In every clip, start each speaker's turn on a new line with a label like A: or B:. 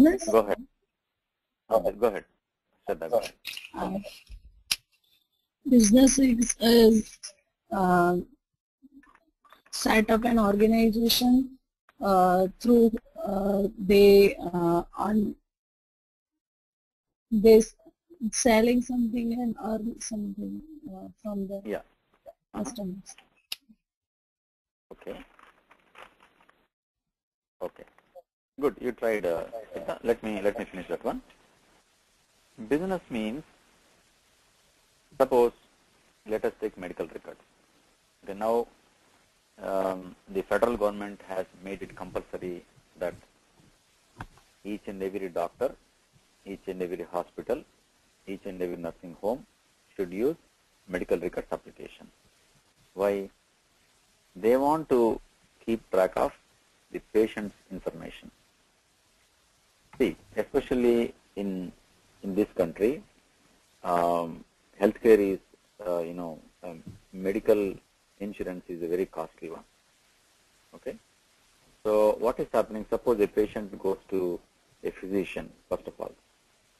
A: Business?
B: Go ahead. Go ahead. Shraddha, go ahead.
A: Business is set up an organization through they selling something and earn something from the customers.
B: Okay. Okay. Good. You tried. Let me finish that one. Business means, suppose, let us take medical records. Okay, now the federal government has made it compulsory that each and every doctor, each and every hospital, each and every nursing home should use medical records application. Why? They want to keep track of the patient's information. See, especially in this country, healthcare is, medical insurance is a very costly one. Okay. So what is happening? Suppose a patient goes to a physician. First of all,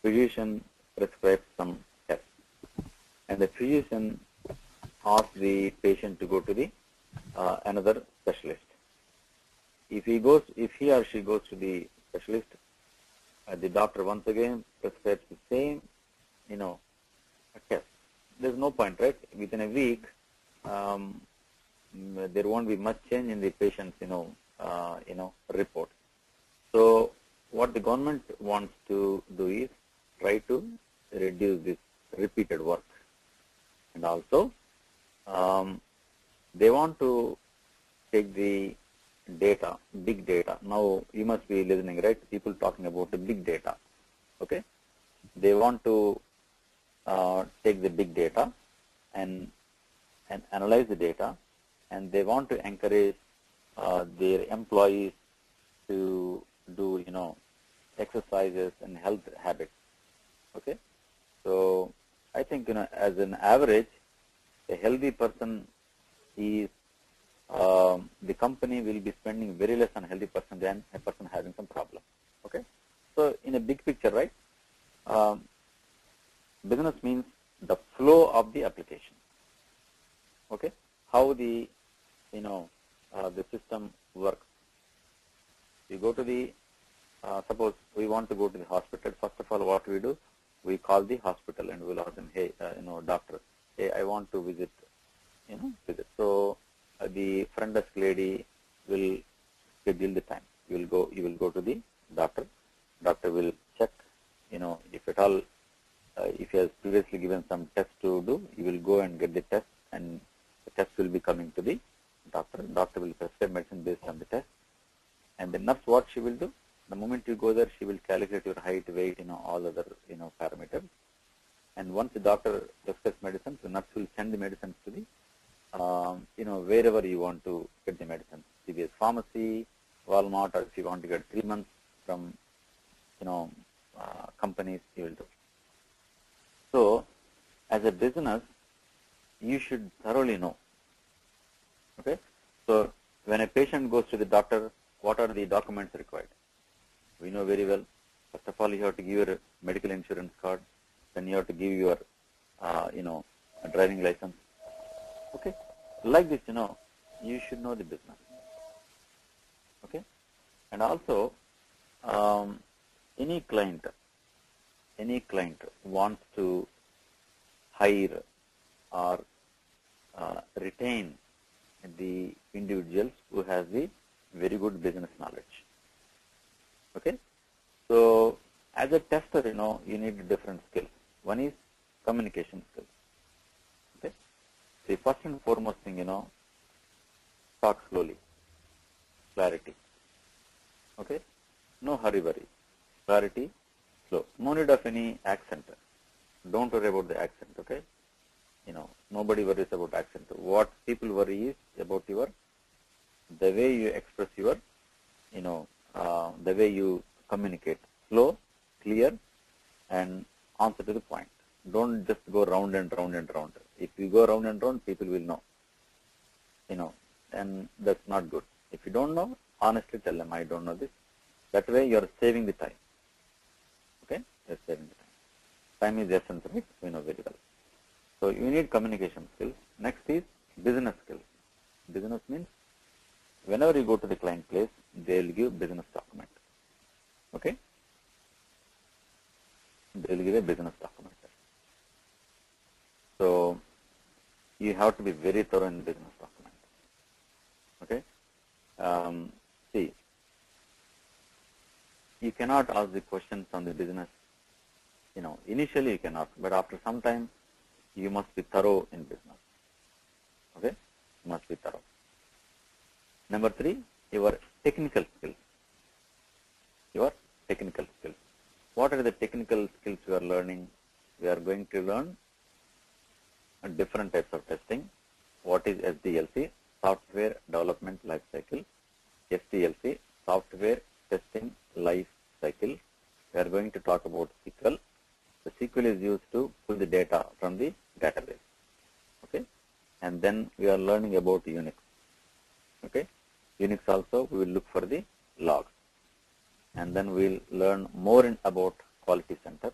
B: physician prescribes some tests, and the physician asks the patient to go to the another specialist. If he or she goes to the specialist, the doctor once again prescribes the same, test. There's no point, right? Within a week, there won't be much change in the patient's, report. So what the government wants to do is try to reduce this repeated work, and also they want to take the data, big data. Now you must be listening, right? People talking about the big data. Okay, they want to take the big data and analyze the data, and they want to encourage their employees to do, exercises and health habits. Okay, so I think, as an average, a healthy person is, the company will be spending very less on a healthy person than a person having some problem. Okay, so in a big picture, right, business means the flow of the application. Okay, how the, the system works. You go to the, suppose we want to go to the hospital. First of all, what we do, we call the hospital and we'll ask them, hey, doctor, hey, I want to visit, visit. So the front desk lady will schedule the time. You will go to the doctor. Doctor will check, if at all, if he has previously given some test to do, you will go and get the test, and the test will be coming to the doctor. Doctor will prescribe medicine based on the test. And the nurse, what she will do, the moment you go there, she will calculate your height, weight, all other, parameters. And once the doctor prescribes medicine, the nurse will send the medicines to the, wherever you want to get the medicine. CVS pharmacy, Walmart, or if you want to get 3 months from, companies, you will do. So, as a business, you should thoroughly know. Okay. So, when a patient goes to the doctor, what are the documents required? We know very well. First of all, you have to give your medical insurance card. Then you have to give your, driving license. Okay. Like this, you should know the business. Okay. And also, any client wants to hire or retain the individuals who has the very good business knowledge. Okay. So as a tester, you need different skills. One is communication skills. Okay. The first and foremost thing, talk slowly, clarity. Okay. No hurry, clarity, slow. No need of any accent. Don't worry about the accent. Okay. Nobody worries about accent. What people worry is about the way you express your, the way you communicate. Slow, clear, and answer to the point. Don't just go round and round and round. If you go round and round, people will know. And that's not good. If you don't know, honestly tell them, I don't know this. That way you are saving the time. You're saving the time. Time is essence, right? We know very well. So you need communication skills. Next is business skills. Business means whenever you go to the client place, they will give business document. Okay? They will give a business document. So you have to be very thorough in business document. Okay? See, you cannot ask the questions on the business. Initially you can ask, but after some time, you must be thorough in business. Okay? You must be thorough. Number 3, your technical skills. Your technical skills. What are the technical skills you are learning? We are going to learn different types of testing. What is SDLC? Software Development Life Cycle. SDLC, Software Testing Life Cycle. We are going to talk about SQL. The SQL is used to pull the data from the database. Okay? And then we are learning about Unix. Okay? Unix also, we will look for the logs. And then we will learn more about Quality Center.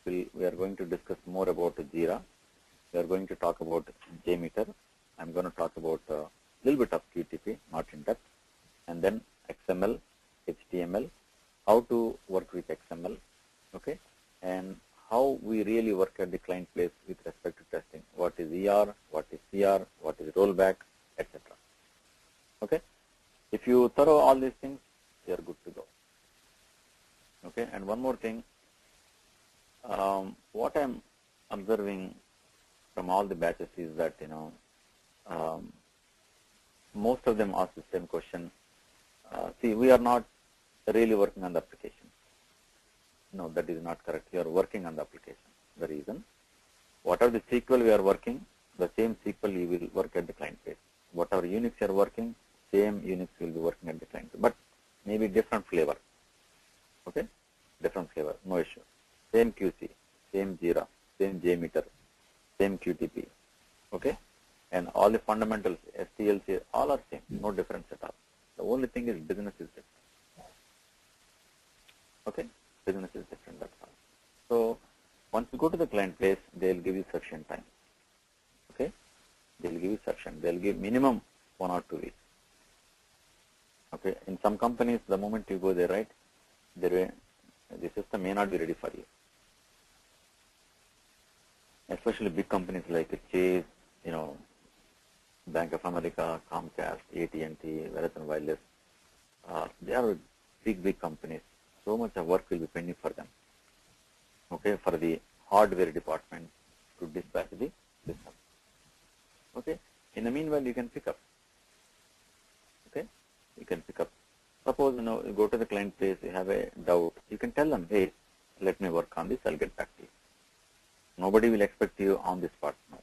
B: We are going to discuss more about Jira. We are going to talk about JMeter. I'm going to talk about a little bit of QTP, not in depth. And then XML, HTML, how to work with XML, okay, and how we really work at the client place with respect to testing. What is ER, what is CR, what is rollback, etc. Okay. If you thorough all these things, you are good to go. Okay. And one more thing, what I'm observing from all the batches is that most of them ask the same question. See, we are not really working on the application. No, that is not correct. You are working on the application. The reason, whatever the SQL we are working, the same SQL you will work at the client place. Whatever Unix you are working, same Unix will be working at the client, but maybe different flavor. Okay, different flavor, no issue. Same QC, same Jira, same JMeter, same QTP. Okay, and all the fundamentals, STLC, all are same, no difference at all. The only thing is business is different. Okay, business is different, that's all. So once you go to the client place, they will give you sufficient time. Okay, they will give you sufficient. They will give minimum 1 or 2 weeks. Okay, in some companies, the moment you go there, right, the system may not be ready for you. Especially big companies like Chase, Bank of America, Comcast, AT&T, Verizon Wireless. They are big companies. So much of work will be pending for them. Okay, for the hardware department to dispatch the system. Okay, in the meanwhile, you can pick up. Okay, you can pick up. Suppose you go to the client place, you have a doubt. You can tell them, hey, let me work on this. I'll get back to you. Nobody will expect you on the spot now.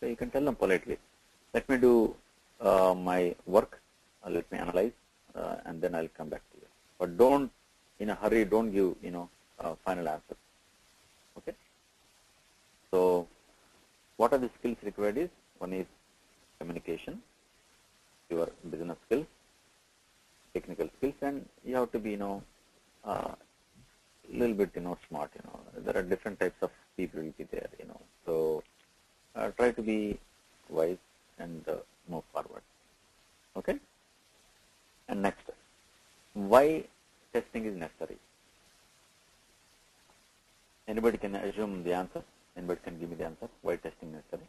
B: So you can tell them politely, let me do my work, let me analyze, and then I'll come back to you. But don't, in a hurry, don't give, final answer. Okay? So what are the skills required is, one is communication, your business skills, technical skills, and you have to be, little bit, smart, There are different types of people will be there, So try to be wise and move forward. Okay? And next, why testing is necessary? Anybody can assume the answer? Anybody can give me the answer? Why testing is necessary?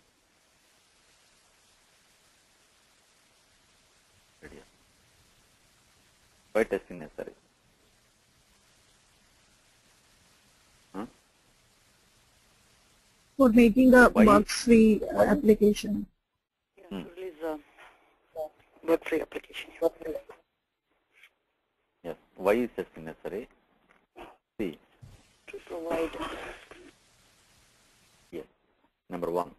B: Why testing is necessary?
A: For making a bug-free application.
C: Yeah, to release a bug-free application.
B: Yes. Why is testing necessary? See.
C: To provide.
B: Yes. Number 1.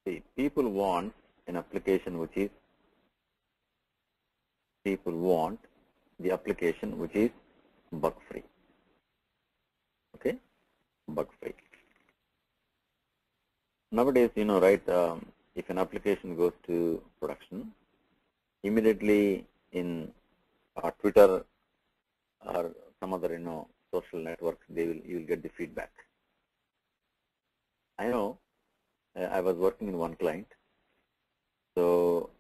B: See, people want an application which is bug-free. Okay, bug-free. Nowadays, right, if an application goes to production, immediately in Twitter or some other social networks, you will get the feedback. I know I was working in one client, so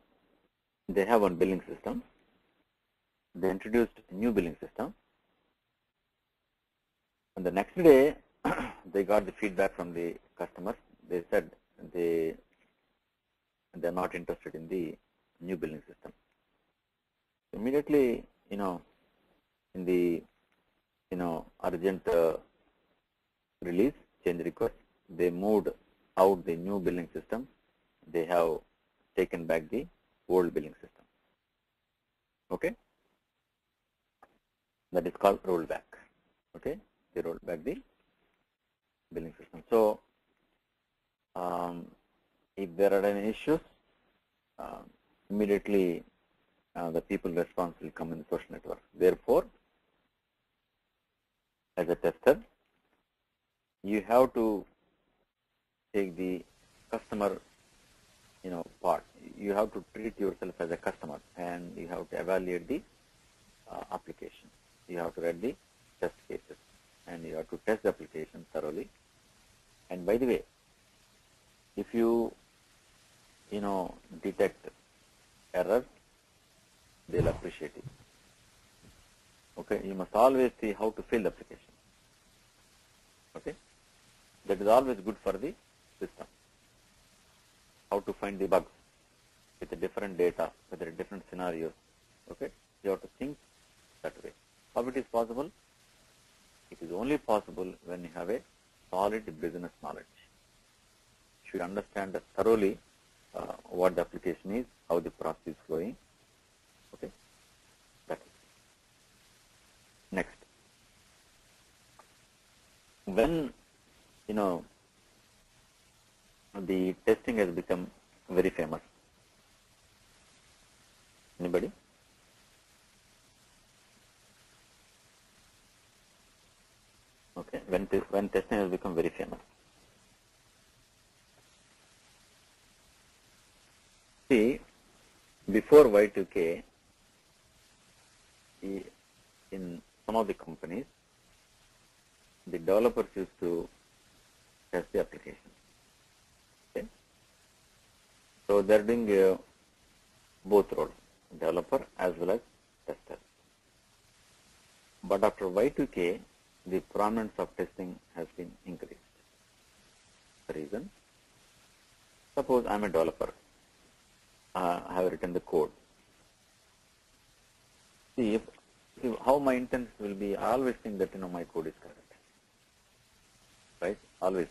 B: they have one billing system. They introduced a new billing system, and the next day they got the feedback from the customers. They said they're not interested in the new billing system. Immediately, in the urgent release change request, they moved out the new billing system. They have taken back the old billing system. Okay, that is called rollback. Okay, they rolled back the billing system. So if there are any issues, immediately the people responsible will come in the social network. Therefore, as a tester, you have to take the customer part. You have to treat yourself as a customer, and you have to evaluate the application. You have to write the test cases, and you have to test the application thoroughly. And by the way, if you detect errors, they'll appreciate it. Okay, you must always see how to fill the application. Okay, that is always good for the system. How to find the bugs with the different data, with the different scenarios. Okay, you have to think that way. How it is possible? It is only possible when you have a solid business knowledge. You should understand thoroughly what the application is, how the process is flowing. Okay, that's it. Next, when the testing has become very famous. Anybody? Okay, when testing has become very famous. See, before Y2K, in some of the companies, the developers used to test the application. Okay, so they're doing both roles, developer as well as tester. But after Y2K, the prominence of testing has been increased. The reason? Suppose I'm a developer. I have written the code. See, how my intent will be, I always think that my code is correct. Right? Always.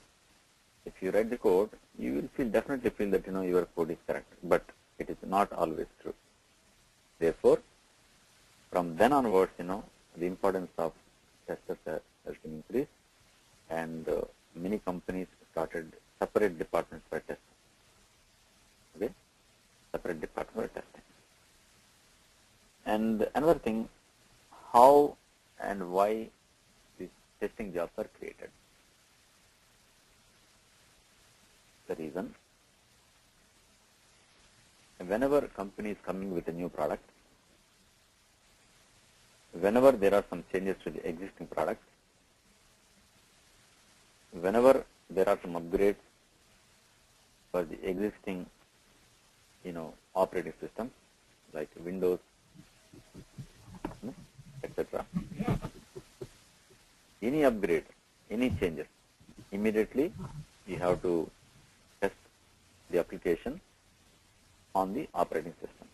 B: If you write the code, you will definitely feel that your code is correct. But it is not always true. Therefore, from then onwards, the importance of testers has been increased, and many companies started separate departments for testing. Okay, separate department for testing. And another thing, how and why these testing jobs are created. The reason, whenever a company is coming with a new product, whenever there are some changes to the existing product, whenever there are some upgrades for the existing, operating systems like Windows, etc. Any upgrade, any changes, immediately you have to test the application on the operating system.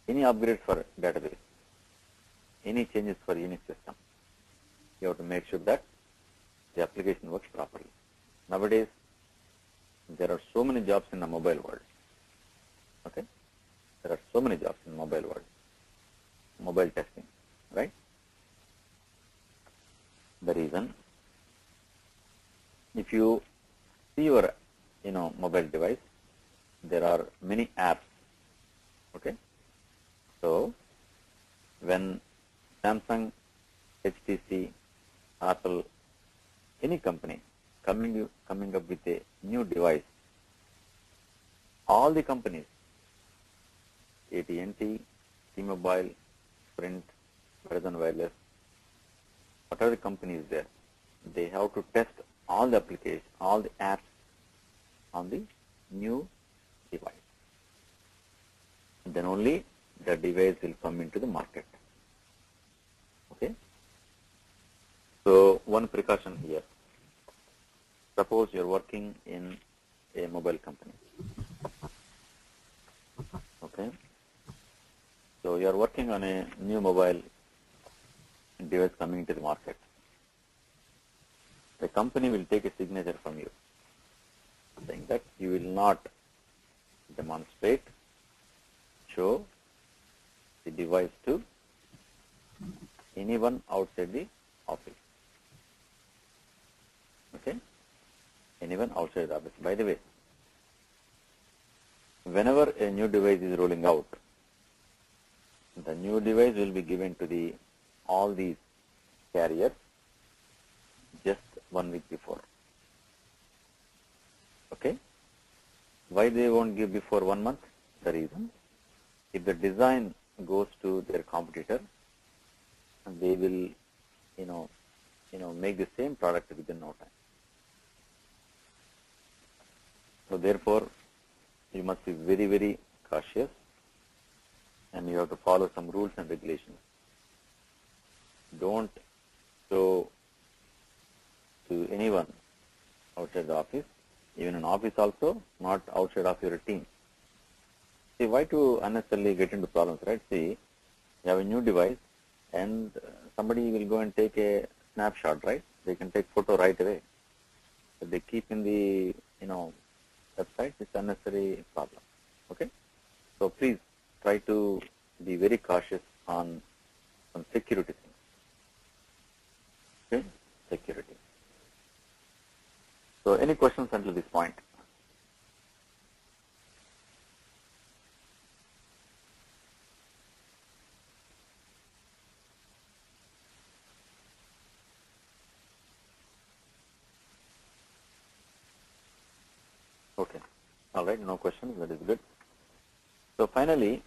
B: Any upgrades for database, any changes for Unix system, you have to make sure that the application works properly. Nowadays, there are so many jobs in the mobile world. Okay, there are so many jobs in the mobile world, mobile testing, right? The reason, if you see your mobile device, there are many apps. Okay, so when Samsung, HTC, Apple, any company coming up with a new device, all the companies, AT&T, T-Mobile, Sprint, Verizon Wireless, whatever the company is there, they have to test all the applications, all the apps on the new device. And then only the device will come into the market. Okay? So one precaution here. Suppose you're working in a mobile company. Okay? So you're working on a new mobile device coming into the market. The company will take a signature from you saying that you will not demonstrate, show the device to anyone outside the office. Okay? Anyone outside the office. By the way, whenever a new device is rolling out, the new device will be given to all these carriers just 1 week before. Okay? Why they won't give before 1 month? The reason, if the design goes to their competitor, they will, make the same product within no time. So therefore, you must be very, very cautious, and you have to follow some rules and regulations. Don't show to anyone outside the office, even in office also, not outside of your team. See, why to unnecessarily get into problems, right? See, you have a new device, and somebody will go and take a snapshot, right? They can take photo right away. But they keep in the, website, it's unnecessary problem. Okay? So please try to be very cautious on security things. Okay? Security. So any questions until this point? Okay. All right. No questions. That is good. So finally,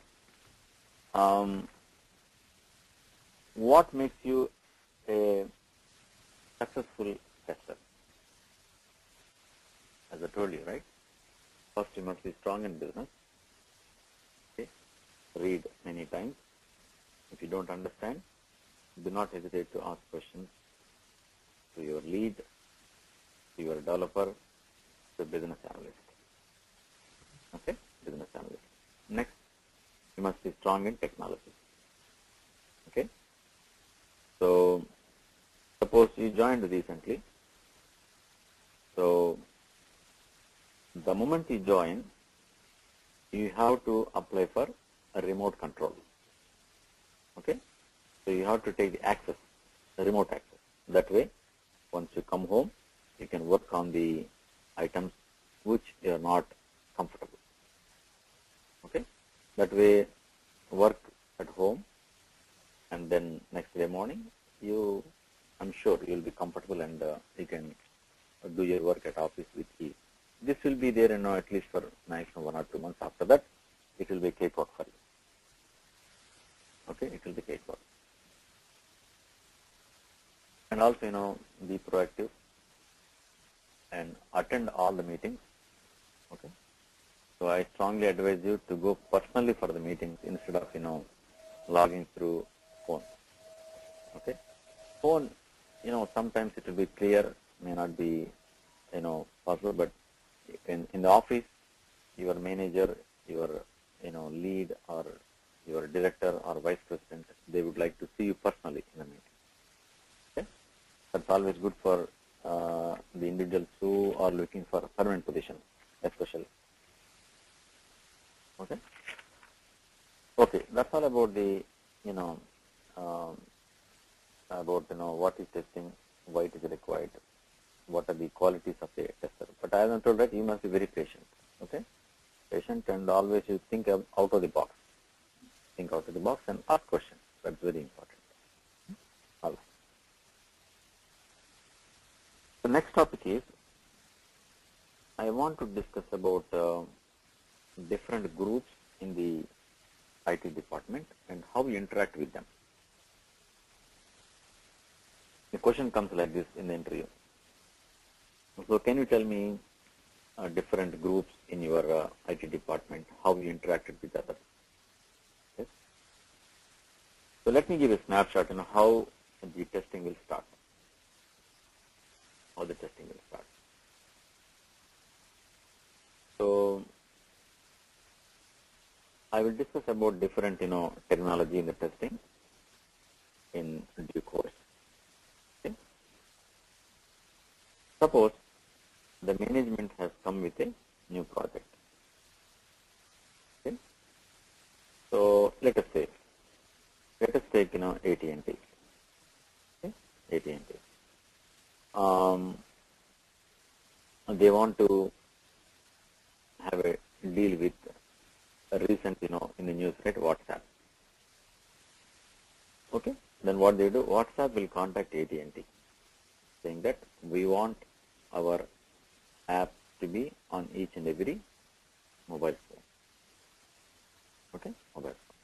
B: what makes you a successful tester? As I told you, right? First, you must be strong in business. Okay? Read many times. If you don't understand, do not hesitate to ask questions to your lead, to your developer, to business analyst. Okay? Business analyst. Next, you must be strong in technology. Okay? So, suppose you joined recently. So, the moment you join, you have to apply for a remote control. Okay? So, you have to take the access, the remote access. That way, once you come home, you can work on the items which you are not comfortable. Okay? That way, work at home, and then next day morning, I'm sure you'll be comfortable, and you can do your work at office with ease. This will be there, at least for next 1 or 2 months. After that, it will be cakewalk for you. Okay? It will be cakewalk. And also, be proactive and attend all the meetings. Okay? So I strongly advise you to go personally for the meetings instead of, logging through phone. Okay? Phone, sometimes it will be clear, may not be, possible, but in the office, your manager, your, lead, or your director or vice president, they would like to see you personally in a meeting. Okay? That's always good for the individuals who are looking for a permanent position, especially. Okay? Okay, that's all about the, what is testing, why it is required, what are the qualities of a tester. But as I told that, you must be very patient. Okay? Patient, and always you think out of the box. Think out of the box and ask questions. That's very important. All right. The next topic is, I want to discuss about different groups in the IT department and how we interact with them. the question comes like this in the interview. So can you tell me different groups in your IT department, how you interacted with others? Yes. So let me give a snapshot, how the testing will start. How the testing will start. So I will discuss about different, technology in the testing in due course. Okay. Suppose the management has come with a new project. Okay. So let us take, AT&T. Okay. AT&T. They want to have a deal with a recent, in the news, right, WhatsApp. Okay. Then what they do, WhatsApp will contact AT&T saying that we want our app to be on each and every mobile phone. Okay, mobile phone.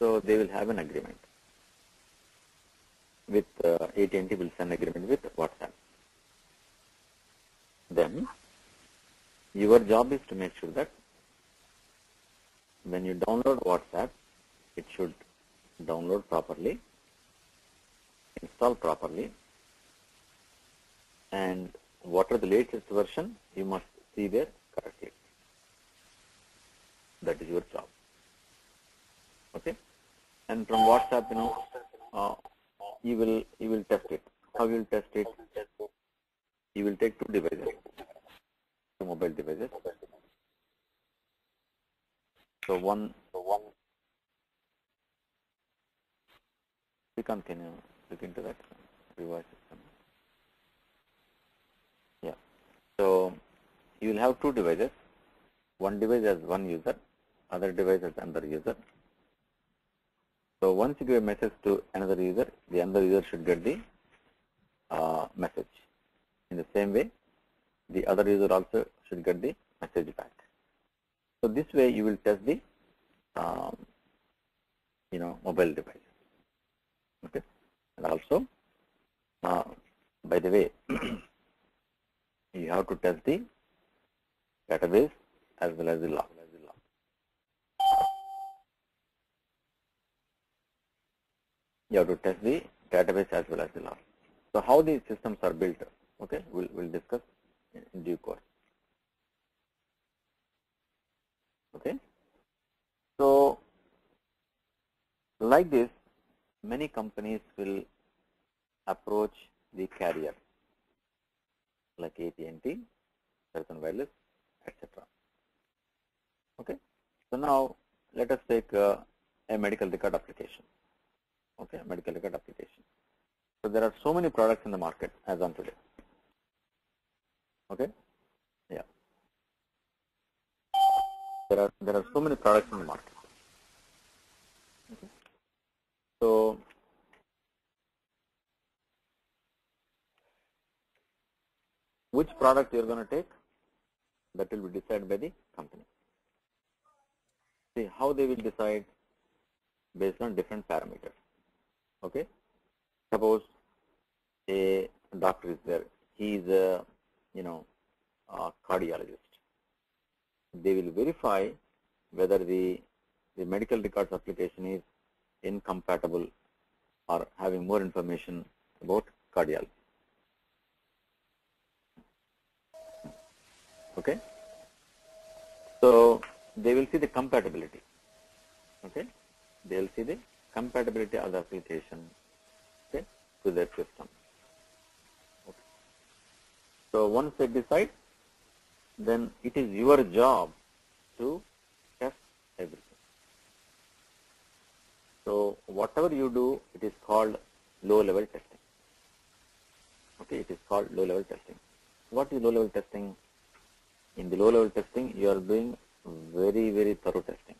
B: So they will have an agreement with AT&T will send agreement with WhatsApp. Then your job is to make sure that when you download WhatsApp, it should download properly, install properly, and what are the latest version, you must see there correctly. That is your job. Okay. And from WhatsApp, you will test it. How you will test it? You will take two devices, two mobile devices. So one. Can you look into that device system? Yeah. So you will have two devices. One device as one user, other device as another user. So once you give a message to another user, the other user should get the message. In the same way, the other user also should get the message back. So this way you will test the mobile device. Okay. And also, by the way, you have to test the database as well as the log. You have to test the database as well as the log. So how these systems are built, okay, we'll discuss in due course. Okay. So like this, many companies will approach the carrier like AT&T, Verizon Wireless, etc. Okay. So now let us take a medical record application. Okay, medical record application. So there are so many products in the market as on today. Okay. Yeah. There are so many products in the market. Okay. So which product you are going to take, that will be decided by the company. See how they will decide based on different parameters. Okay. Suppose a doctor is there, he is a cardiologist. They will verify whether the medical records application is incompatible or having more information about cardiology. Okay. So they will see the compatibility. Okay. They will see the compatibility of the application, okay, to their system. Okay. So once they decide, then it is your job to test everything. So whatever you do, it is called low-level testing. Okay, it is called low-level testing. What is low-level testing? In the low-level testing, you are doing very, very thorough testing.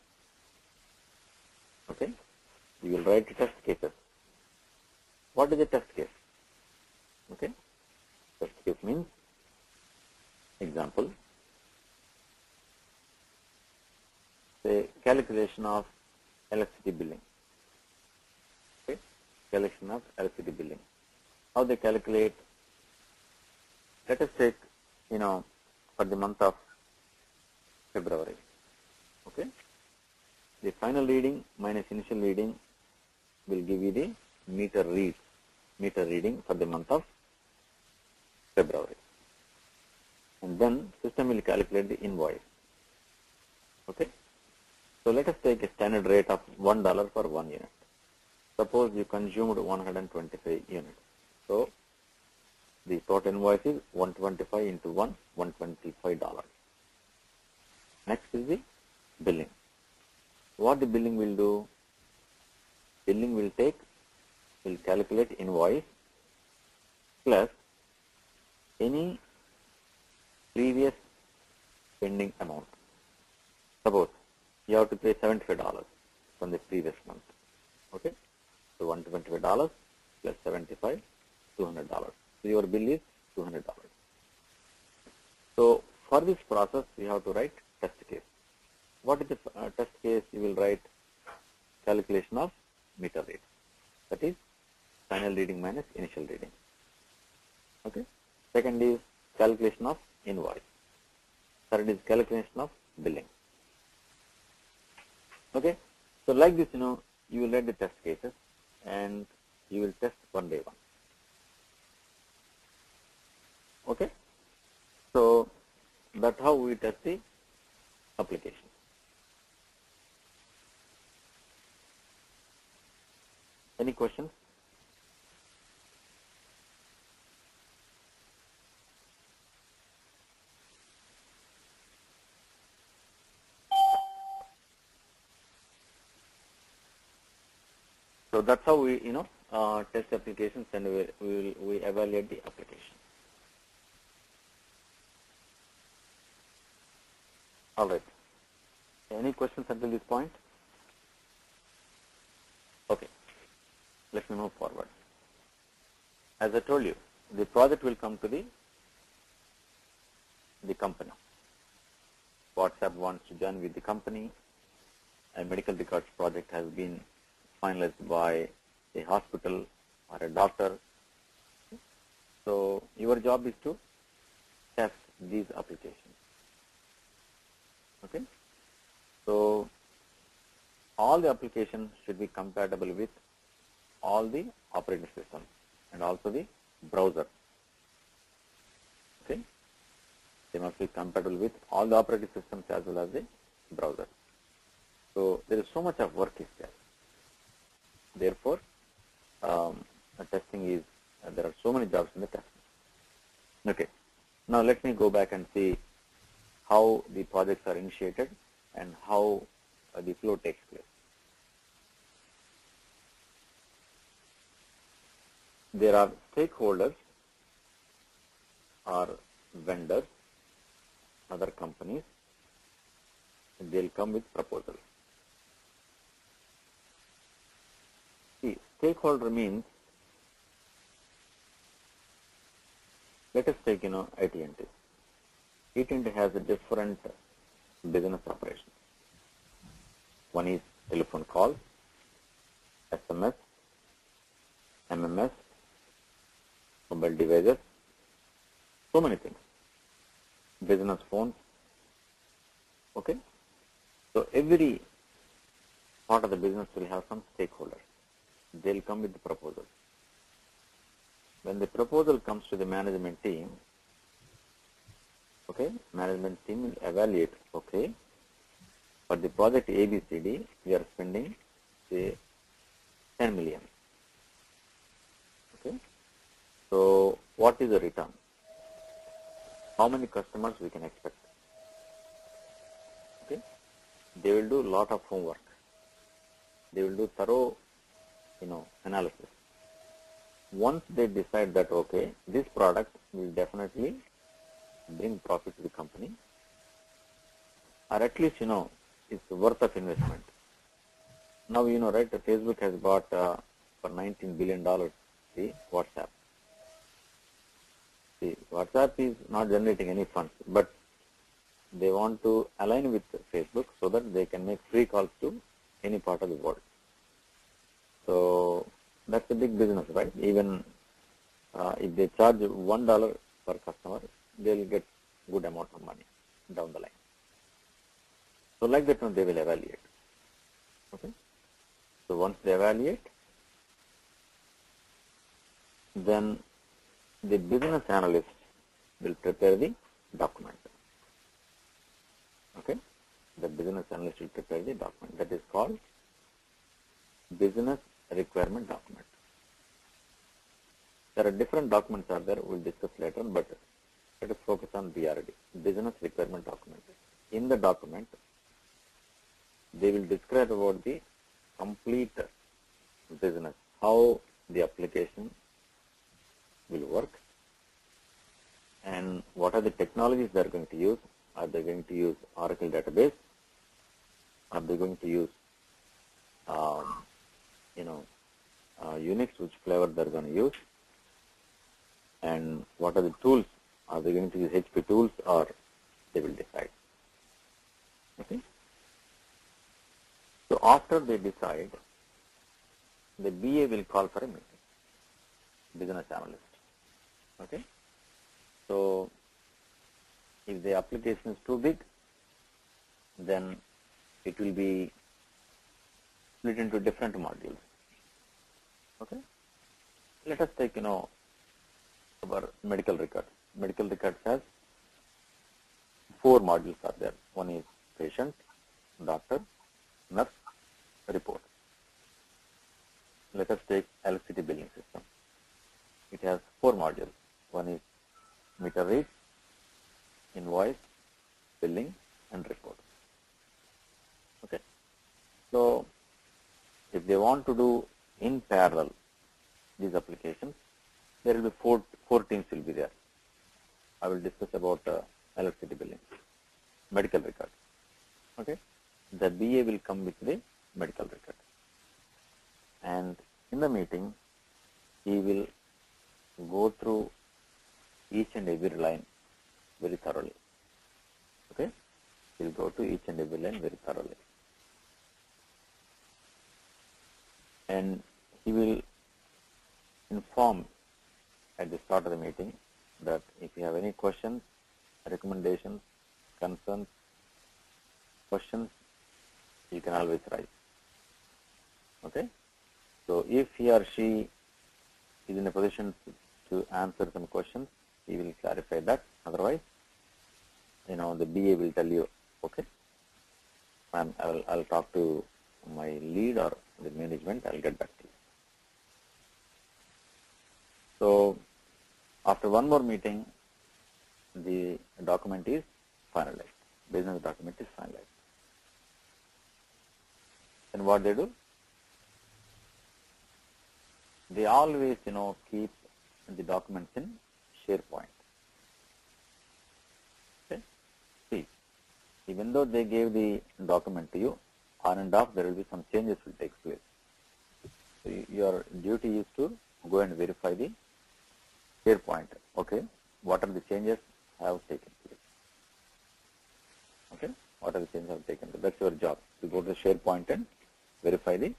B: Okay, you will write test cases. What is a test case? Okay, test case means, example, say calculation of Lxd billing. Okay, calculation of Lxd billing. how they calculate. Let us take, for the month of February. Okay, the final reading minus initial reading will give you the meter reading for the month of February, and then system will calculate the invoice. Okay, so let us take a standard rate of $1 for 1 unit. Suppose you consumed 125 units. So the total invoice is 125 into 1, $125. Next is the billing. What the billing will do? Billing will calculate invoice plus any previous pending amount. Suppose you have to pay $75 from the previous month. Okay, so $125 plus 75, $200. So your bill is $200. So for this process, you have to write test case. What is the test case? You will write calculation of meter rate. That is final reading minus initial reading. Okay. Second is calculation of invoice. Third is calculation of billing. Okay. So like this, you will write the test cases and you will test one by one. Okay. So that's how we test the application. Any questions? So that's how we, test applications, and we evaluate the application. All right. Any questions until this point? Okay. Let me move forward. As I told you, the project will come to the company. WhatsApp wants to join with the company. A medical records project has been finalized by a hospital or a doctor. So your job is to test these applications. Okay. So all the applications should be compatible with all the operating systems and also the browser. Okay. They must be compatible with all the operating systems as well as the browser. So there is so much of work is there. Therefore, testing is, there are so many jobs in the testing. Okay. Now let me go back and see how the projects are initiated and how the flow takes place. There are stakeholders or vendors, other companies, they'll come with proposals. See, stakeholder means, let us take, AT&T. AT&T has a different business operations. One is telephone calls, SMS, MMS, mobile devices, so many things, business phones. Okay, so every part of the business will have some stakeholders. They'll come with the proposal. When the proposal comes to the management team, okay, management team will evaluate, okay, for the project ABCD, we are spending, say, 10 million. Okay, so what is the return? How many customers we can expect? Okay, they will do a lot of homework. They will do thorough, analysis. Once they decide that, okay, this product will definitely bring profit to the company, or at least, it's worth of investment. Now, right, Facebook has bought for $19 billion the WhatsApp. See, WhatsApp is not generating any funds, but they want to align with Facebook so that they can make free calls to any part of the world. So that's a big business, right? Even if they charge $1 per customer, they will get good amount of money down the line. So like that, they will evaluate. Okay. So once they evaluate, then the business analyst will prepare the document. Okay. The business analyst will prepare the document. That is called business requirement document. There are different documents are there. We'll discuss later, but let us focus on BRD, business requirement document. In the document, they will describe about the complete business, how the application will work, and what are the technologies they are going to use. Are they going to use Oracle database? Are they going to use, Unix, which flavor they are going to use? And what are the tools? Are they going to use HP tools, or they will decide? Okay. So after they decide, the BA will call for a meeting, business analyst. Okay. So if the application is too big, then it will be split into different modules. Okay. Let us take, our medical records. Medical records has 4 modules are there. One is patient, doctor, nurse, report. Let us take Lxd Billing system. It has 4 modules. One is meter read, invoice, billing, and report. Okay. So if they want to do in parallel these applications, there will be four teams will be there. I will discuss about Lxd Billing, medical record. Okay. The BA will come with the medical record, and in the meeting, he will go through each and every line very thoroughly. Okay. He will go to each and every line very thoroughly, and he will inform at the start of the meeting that if you have any questions, recommendations, concerns, questions, you can always write. Okay. So if he or she is in a position to answer some questions, he will clarify that. Otherwise, the BA will tell you, okay, I'll talk to my lead or the management. I'll get back to you. So after one more meeting, the document is finalized. Business document is finalized. And what they do? They always, keep the documents in SharePoint. Okay. See, even though they gave the document to you, on and off there will be some changes will take place. So your duty is to go and verify the SharePoint. Okay. What are the changes have taken place? Okay. What are the changes have taken place? That's your job. You go to the SharePoint and verify the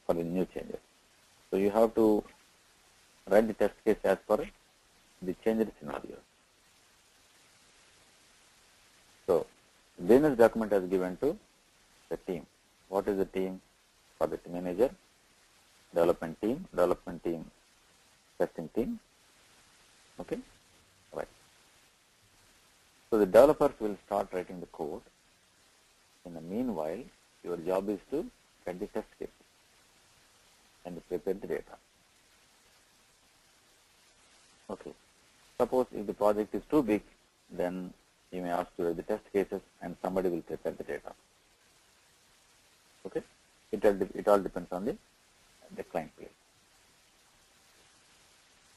B: for the new changes. So you have to write the test case as per the changed scenario. So business document is given to the team. What is the team? Project manager, development team, testing team. Okay, right. So the developers will start writing the code. In the meanwhile, your job is to get the test case and prepare the data. Okay. Suppose if the project is too big, then you may ask to write the test cases and somebody will prepare the data. Okay. It all depends on the client place.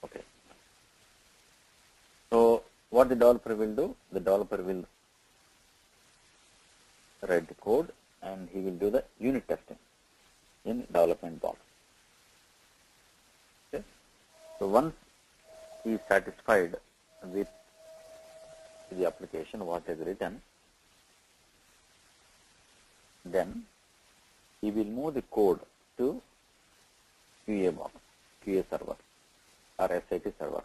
B: Okay. So what the developer will do? The developer will write the code and he will do the unit testing in development box. Okay. So once he is satisfied with the application, what is written, then he will move the code to QA box, QA server. or SIT server,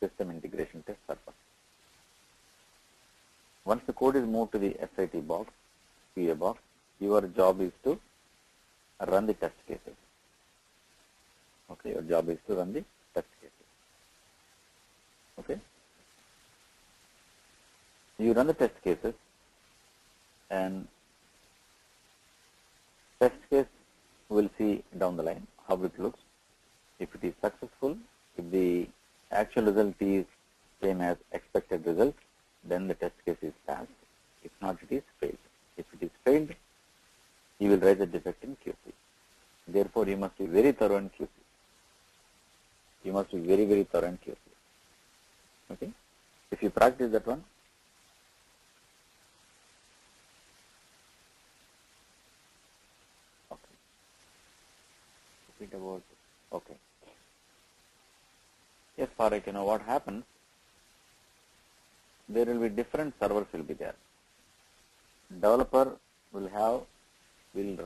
B: System Integration Test Server. Once the code is moved to the SIT box, QA box, your job is to run the test cases. Okay, your job is to run the test cases. Okay, you run the test cases, and test case will see down the line how it looks. If it is successful, if the actual result is same as expected result, then the test case is passed. If not, it is failed. If it is failed, you will raise a defect in QC. Therefore, you must be very thorough in QC. You must be very, very thorough in QC. Okay? If you practice that one, okay. Repeat about, okay. Yes, Farek, you know what happens? There will be different servers will be there. Developer will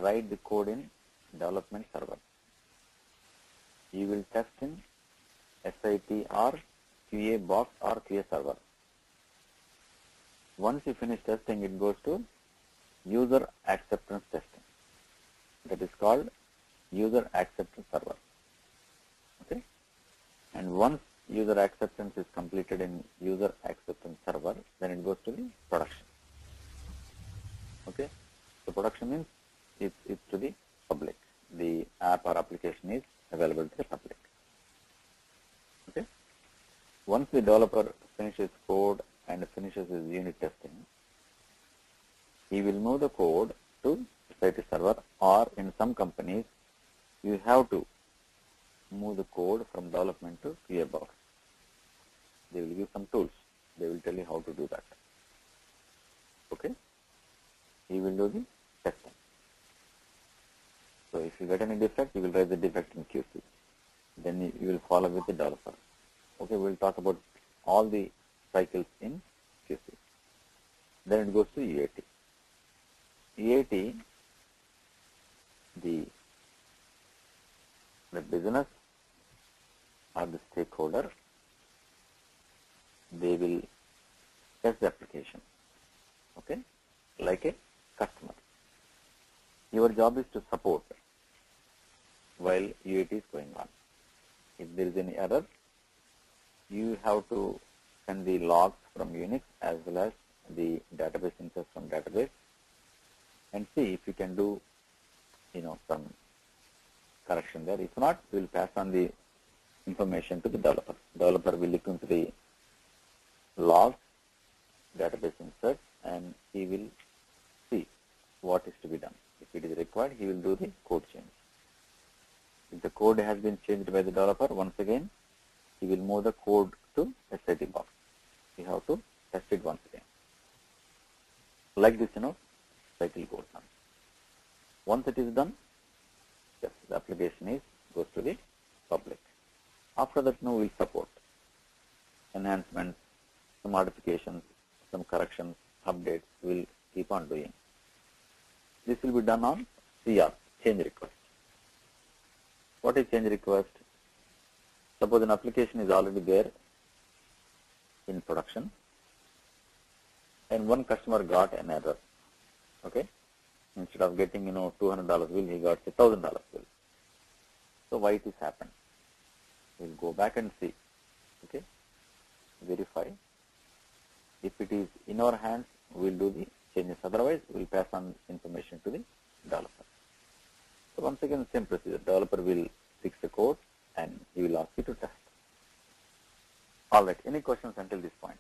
B: write the code in development server. You will test in SIT or QA box or QA server. Once you finish testing, it goes to user acceptance testing. That is called user acceptance server. Okay? And once user acceptance is completed in user acceptance server, then it goes to the production. Okay? So production means it's to the public. The app or application is available to the public. Okay? Once the developer finishes code and finishes his unit testing, he will move the code to SIT server, or in some companies, you have to move the code from development to QA box. They will give some tools. They will tell you how to do that. Okay? He will do the testing. So if you get any defect, you will raise the defect in QC. Then you will follow with the developer. Okay, we will talk about all the cycles in QC. Then it goes to UAT. UAT, the business or the stakeholder, they will test the application, okay, like a customer. Your job is to support while UAT is going on. If there is any error, you have to send the logs from Unix as well as the database inserts from database and see if you can do, some correction there. If not, we will pass on the information to the developer. Developer will look into the logs, database inserts, and he will see what is to be done. If it is required, he will do the code change. If the code has been changed by the developer, once again, he will move the code to SIT box. You have to test it once again. Like this, cycle goes on. Once it is done, yes, the application goes to the public. After that, we will support enhancements, some modifications, some corrections, updates. We will keep on doing. This will be done on CR, change request. What is change request? Suppose an application is already there in production and one customer got an error. Okay? Instead of getting, $200 bill, he got $1,000 bill. So why it has happened? We'll go back and see. Okay? Verify. If it is in our hands, we'll do the changes. Otherwise, we'll pass on information to the developer. So once again, same procedure. Developer will fix the code and he will ask you to test. All right. Any questions until this point?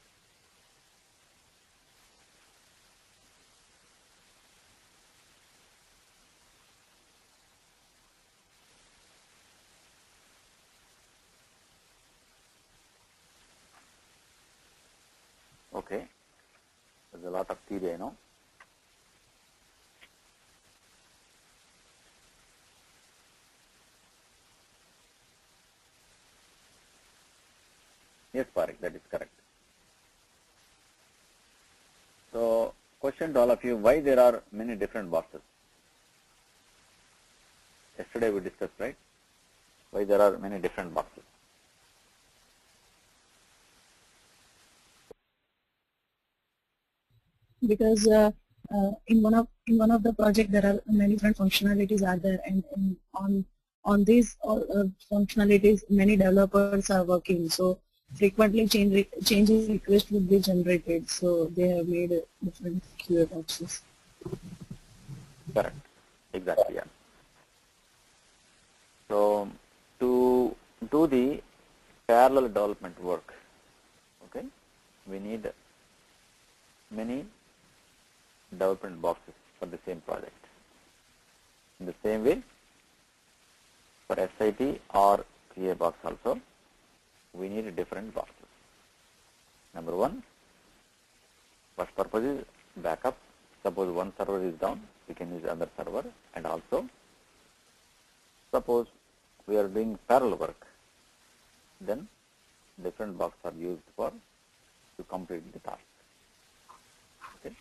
B: Okay. There's a lot of theory, Yes, Parik, that is correct. So, question to all of you, why there are many different boxes? Yesterday we discussed, right? Why there are many different boxes?
A: because in one of the project there are many different functionalities are there, and on these functionalities many developers are working, so frequently changes request would be generated, so they have made different QA boxes.
B: Correct. Exactly. Yeah. So to do the parallel development work, okay, we need many development boxes for the same project. In the same way, for SIT or QA box also, we need different boxes. Number one, first purpose is backup. Suppose one server is down, we can use other server, and also suppose we are doing parallel work, then different boxes are used to complete the task. Okay.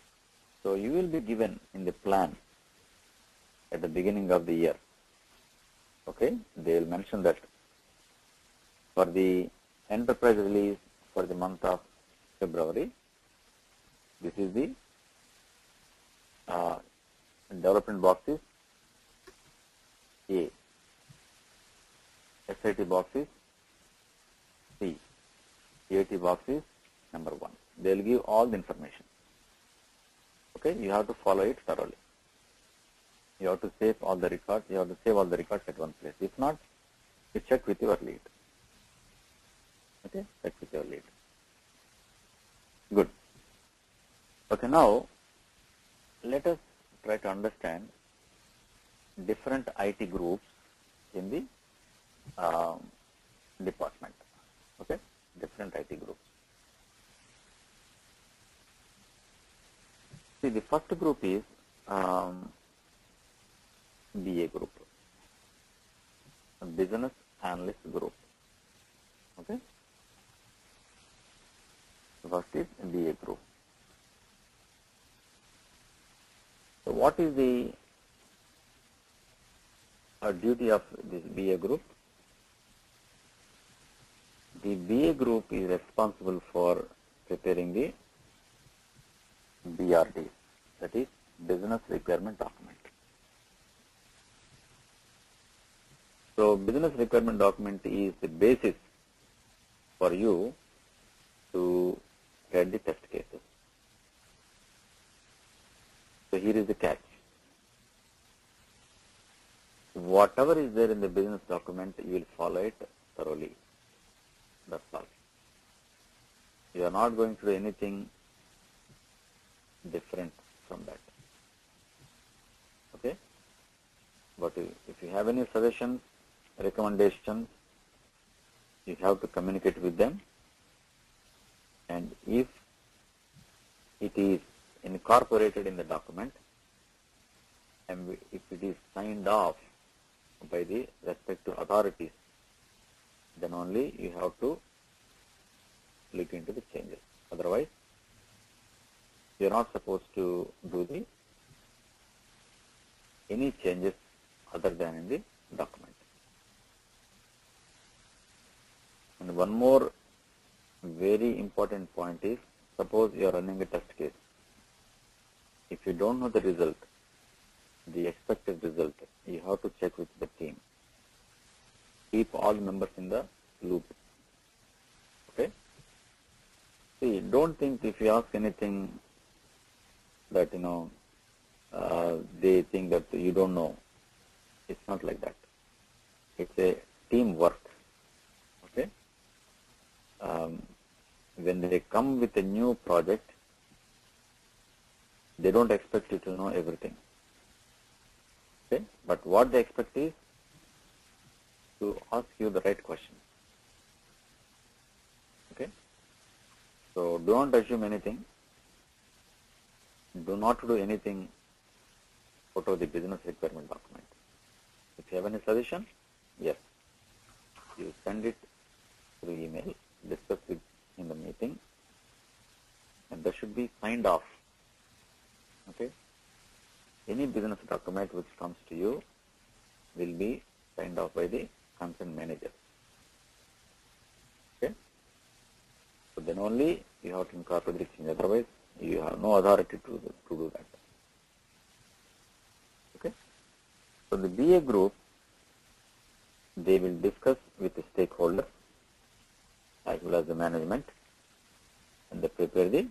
B: So you will be given in the plan at the beginning of the year. Okay, they will mention that for the enterprise release for the month of February, this is the development boxes A, SIT boxes C, AT boxes number 1. They will give all the information. Okay, you have to follow it thoroughly. You have to save all the records. You have to save all the records at one place. If not, you check with your lead. Okay, check with your lead. Good. Okay, now let us try to understand different IT groups in the department. Okay, different IT groups. See, the first group is BA group, business analyst group. Okay, first is BA group. So what is the duty of this BA group? The BA group is responsible for preparing the BRD, that is business requirement document. So business requirement document is the basis for you to get the test cases. So here is the catch. Whatever is there in the business document, you will follow it thoroughly. That's all. You are not going to do anything different from that. Okay? But if you have any suggestions, recommendations, you have to communicate with them. And if it is incorporated in the document, and if it is signed off by the respective authorities, then only you have to look into the changes. Otherwise, you are not supposed to do any changes other than in the document. And one more very important point is, suppose you are running a test case. If you don't know the result, the expected result, you have to check with the team. Keep all members in the loop. Okay? See, don't think if you ask anything that, they think that you don't know. It's not like that. It's a teamwork. Okay? When they come with a new project, they don't expect you to know everything. Okay? But what they expect is to ask you the right question. Okay? So don't assume anything. Do not do anything out of the business requirement document. If you have any suggestion, yes, you send it through email, discuss it in the meeting, and that should be signed off. Okay? Any business document which comes to you will be signed off by the concerned manager. Okay? So then only you have to incorporate the change. Otherwise, You have no authority to do that. Okay. So the BA group, they will discuss with the stakeholders as well as the management, and they prepare the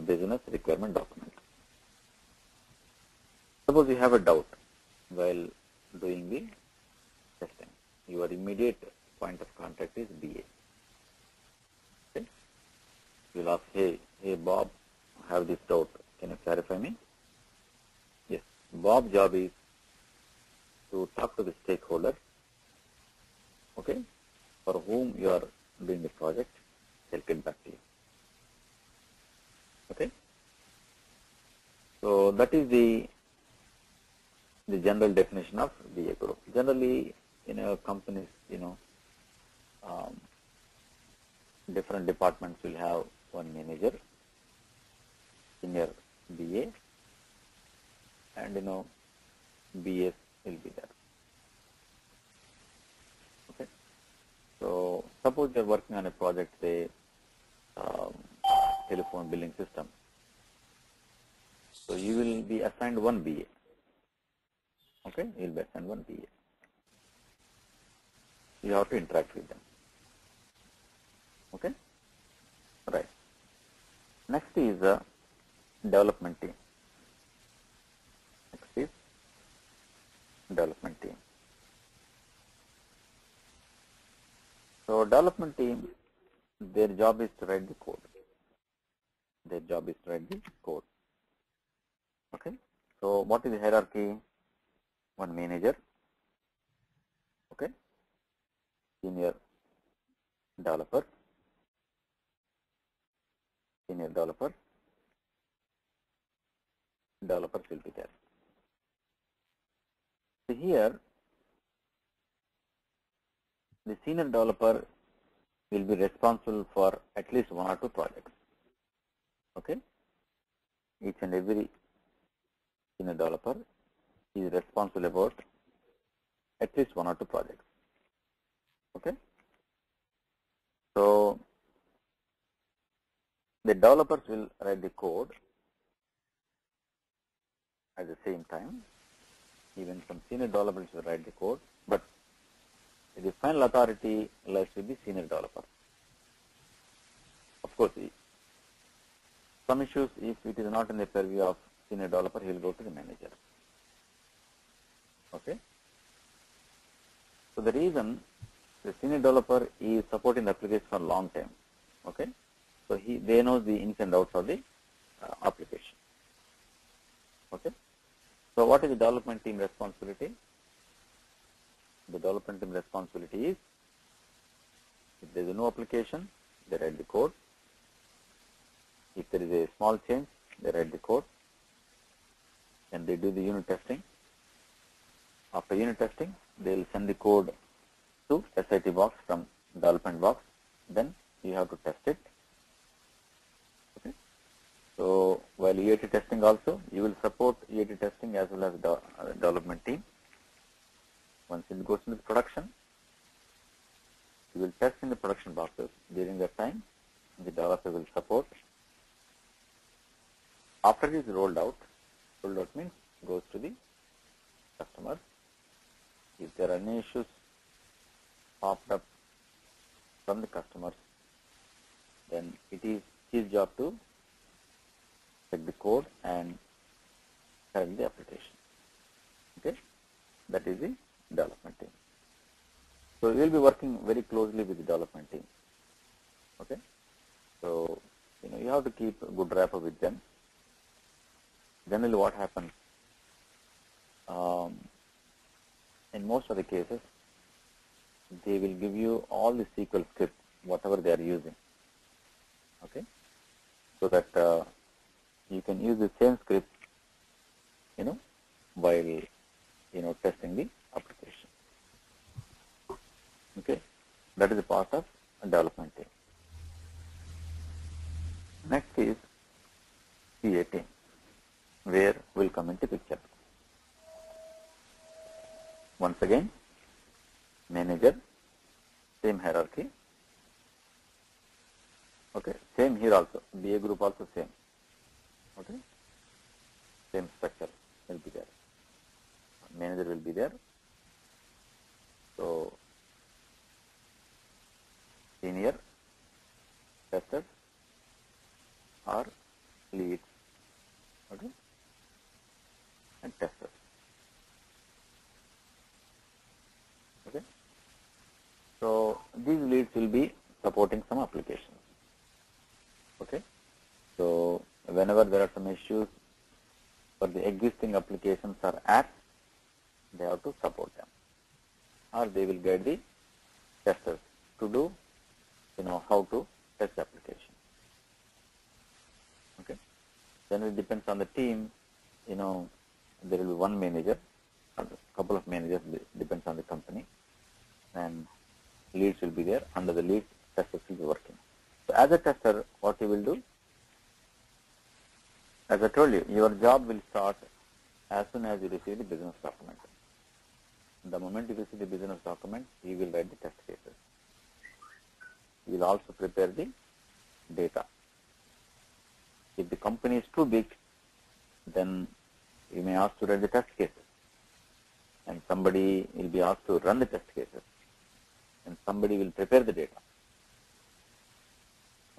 B: business requirement document. Suppose you have a doubt while doing the testing. Your immediate point of contact is BA. Okay? You will ask, hey Bob, I have this doubt. Can you clarify me? Yes. Bob's job is to talk to the stakeholder, okay, for whom you are doing the project. They'll get back to you. Okay. So that is the general definition of BA group. Generally, companies, different departments will have one manager, senior BA, and BS will be there. Okay. So suppose you are working on a project, say telephone billing system. So you will be assigned one BA. Okay, you will be assigned one BA. You have to interact with them. Okay, right. Next is the development team. Next is development team. So development team, their job is to write the code. Their job is to write the code. Okay. So what is the hierarchy? One manager. Okay. Senior developer. Senior developer. Developers will be there. So here, the senior developer will be responsible for at least one or two projects. Okay. Each and every senior developer is responsible about at least one or two projects. Okay. So the developers will write the code at the same time. Even some senior developers will write the code, but the final authority lies with the senior developer. Of course, some issues, if it is not in the purview of senior developer, he will go to the manager. Okay. So the reason the senior developer is supporting the application for a long time. Okay. So they know the ins and outs of the application. Okay. So what is the development team responsibility? The development team responsibility is, if there is no application, they write the code. If there is a small change, they write the code, and they do the unit testing. After unit testing, they will send the code to SIT box from development box. Then you have to test it. Okay. So while UAT testing also, you will support UAT testing as well as the development team. Once it goes into production, you will test in the production boxes. During that time, the developer will support. After it is rolled out means goes to the customer. If there are any issues popped up from the customers, then it is his job to check the code and correct the application. Okay, that is the development team. So we will be working very closely with the development team. Okay, so you have to keep a good rapport with them. Generally, what happens in most of the cases, they will give you all the SQL scripts, whatever they are using. Okay, so that you can use the same script, while testing the application. Okay, that is a part of development team. Next is CA team, where will come into picture. Once again, manager, same hierarchy. Okay, same here also. BA group also same. Okay, same structure will be there. Manager will be there. So senior testers or leads, okay, and testers. Okay. So these leads will be supporting some applications. Okay. So whenever there are some issues for the existing applications or apps, they have to support them, or they will guide the testers to do, how to test the application. Okay. Then it depends on the team. There will be one manager, or a couple of managers, depends on the company, and leads will be there. Under the leads, testers will be working. So as a tester, what you will do? As I told you, your job will start as soon as you receive the business document. The moment you receive the business document, you will write the test cases. You will also prepare the data. If the company is too big, then you may ask to write the test cases, and somebody will be asked to run the test cases, and somebody will prepare the data.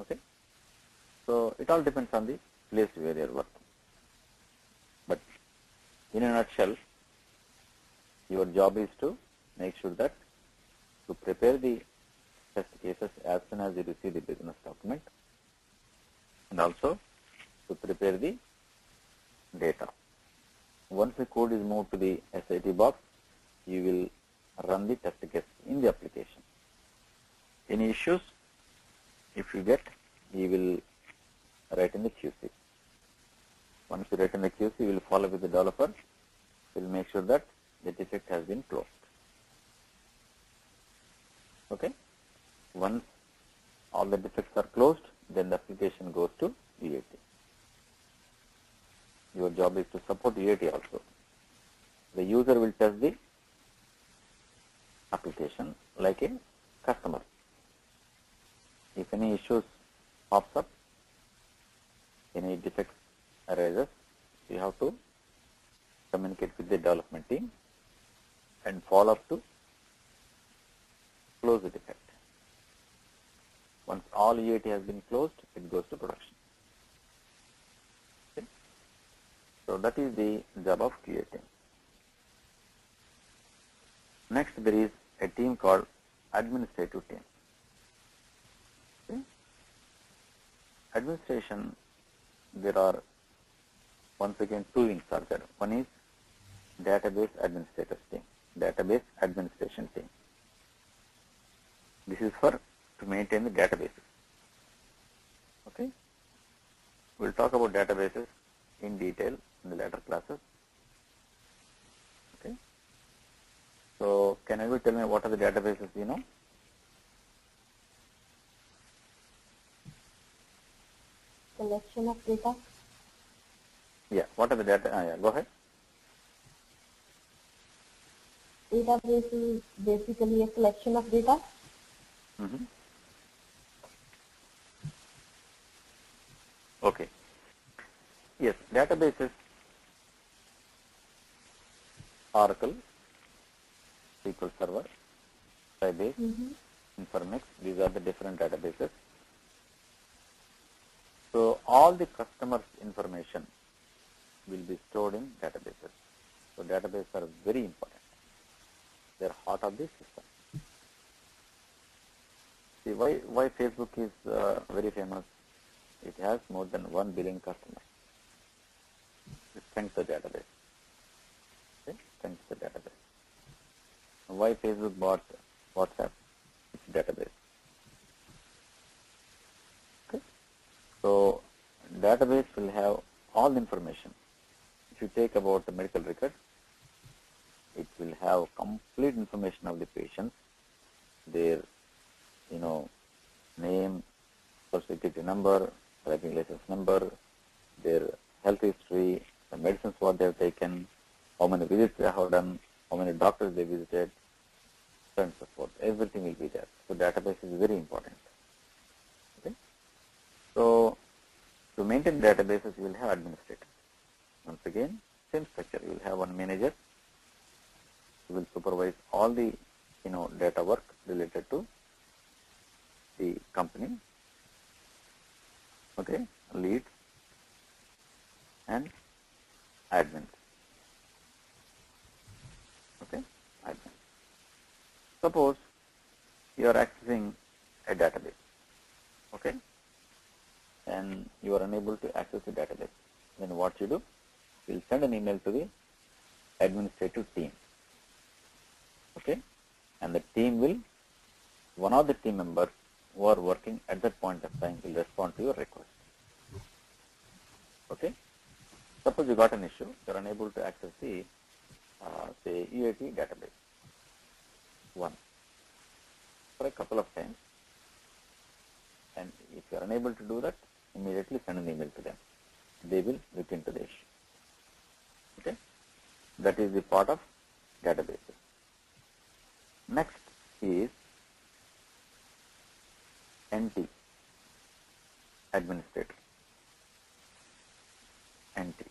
B: Okay? So it all depends on the place where you are working. But in a nutshell, your job is to make sure that to prepare the test cases as soon as you receive the business document, and also to prepare the data. Once the code is moved to the SIT box, you will run the test case in the application. Any issues, if you get, you will write in the QC. Once you write in the QC, you will follow with the developer. You will make sure that the defect has been closed. Okay. Once all the defects are closed, then the application goes to UAT. Your job is to support UAT also. The user will test the application like a customer. If any issues pops up, any defects arises, you have to communicate with the development team and follow up to close the defect. Once all UAT has been closed, it goes to production. Okay. So that is the job of QA team. Next, there is a team called administrative team. Okay. Administration, there are once again two wings are there. One is database administrators team, database administration team. This is for to maintain the databases. Okay. We'll talk about databases in detail in the later classes. Okay. So can you tell me what are the databases you know?
D: Collection of data.
B: Yeah. What are the data? Yeah. Go ahead.
D: Database is basically a collection of data.
B: Mm-hmm. Okay. Yes, databases, Oracle, SQL Server, Sybase, Informix, these are the different databases. So all the customers' information will be stored in databases. So databases are very important. They are heart of the system. See why Facebook is very famous? It has more than 1 billion customers. It strengthens the database. Okay? Strengthens the database. Why Facebook bought WhatsApp? It's database. Okay? So database will have all the information. If you take about the medical record, it will have complete information of the patients, their name, social security number, driving license number, their health history, the medicines what they have taken, how many visits they have done, how many doctors they visited, so on and so forth. Everything will be there. So database is very important. Okay. So To maintain databases, you will have administrators. Once again, same structure. You will have one manager who will supervise all the data work related to the company. Okay, leads and admins. Okay, admin. Suppose you are accessing a database. Okay, and you are unable to access the database. Then what you do? You will send an email to the administrative team. Okay, and the team will, one of the team members who are working at that point of time will respond to your request. Okay, suppose you got an issue, you are unable to access the say UAT database one for a couple of times, and if you are unable to do that, immediately send an email to them. They will look into the issue. Okay, that is the part of databases. Next is NT, administrator. NT,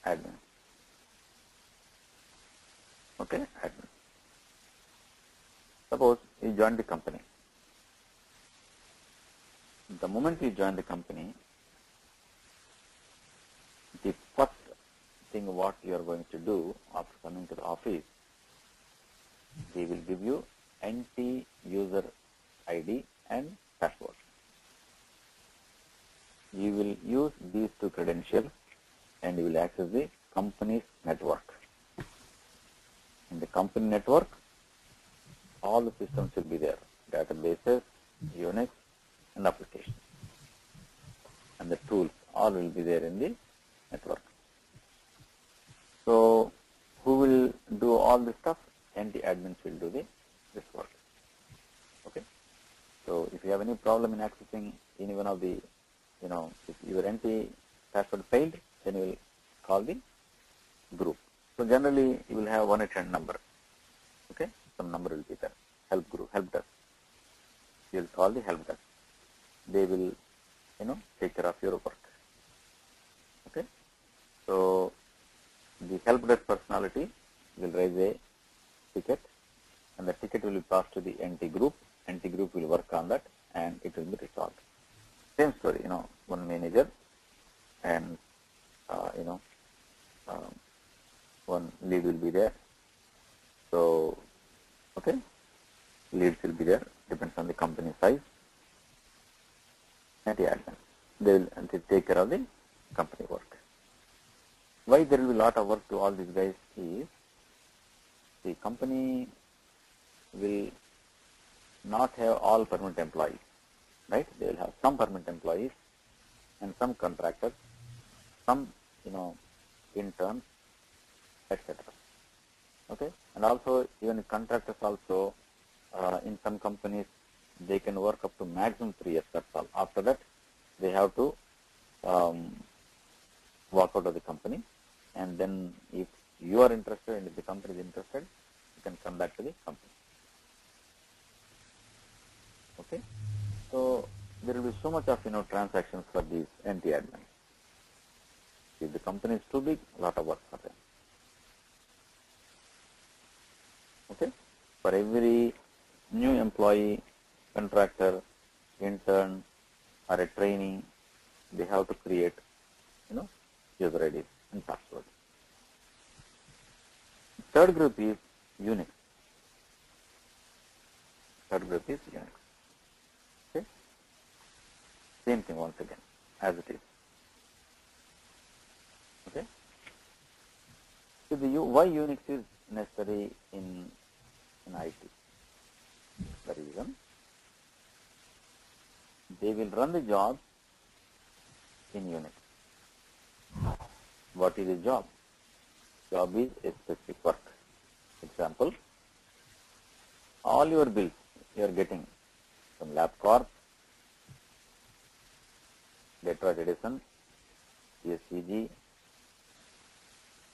B: admin. Okay, admin. Suppose you join the company. The moment you join the company, the first thing what you are going to do after coming to the office, they will give you NT user ID and password. You will use these two credentials and you will access the company's network. In the company network, all the systems will be there, databases, Unix, and applications. And the tools all will be there in the network. So, who will do all this stuff? NT admins will do this work. Okay. So, if you have any problem in accessing any one of the, if your NT password failed, then you will call the group. So, generally you will have 1-800 number. Okay. Some number will be there. Help group, help desk. You will call the help desk. They will, take care of your work. Okay. So, the help desk personality will raise a ticket, and the ticket will be passed to the NT group. NT group will work on that, and it will be resolved. Same story, one manager and one lead will be there. So, okay, leads will be there, depends on the company size. And the admin, they will take care of the company work. Why there will be a lot of work to all these guys is, the company will not have all permanent employees, right? They will have some permanent employees and some contractors, some, interns, etc. Okay, and also even contractors also, in some companies, they can work up to maximum 3 years, that's all. After that, they have to walk out of the company, and then if you are interested and if the company is interested, you can come back to the company. Okay, so there will be so much of transactions for these NT admins. If the company is too big, a lot of work for them. Okay, for every new employee, contractor, intern, or a trainee, they have to create, user IDs and passwords. Third group is Unix. Third group is Unix. Okay, same thing once again, as it is. Okay, so why Unix is necessary in IT? The reason, they will run the job in Unix. What is the job? Job is a specific work. Example, all your bills you are getting from LabCorp, Detroit Edison, ESCG,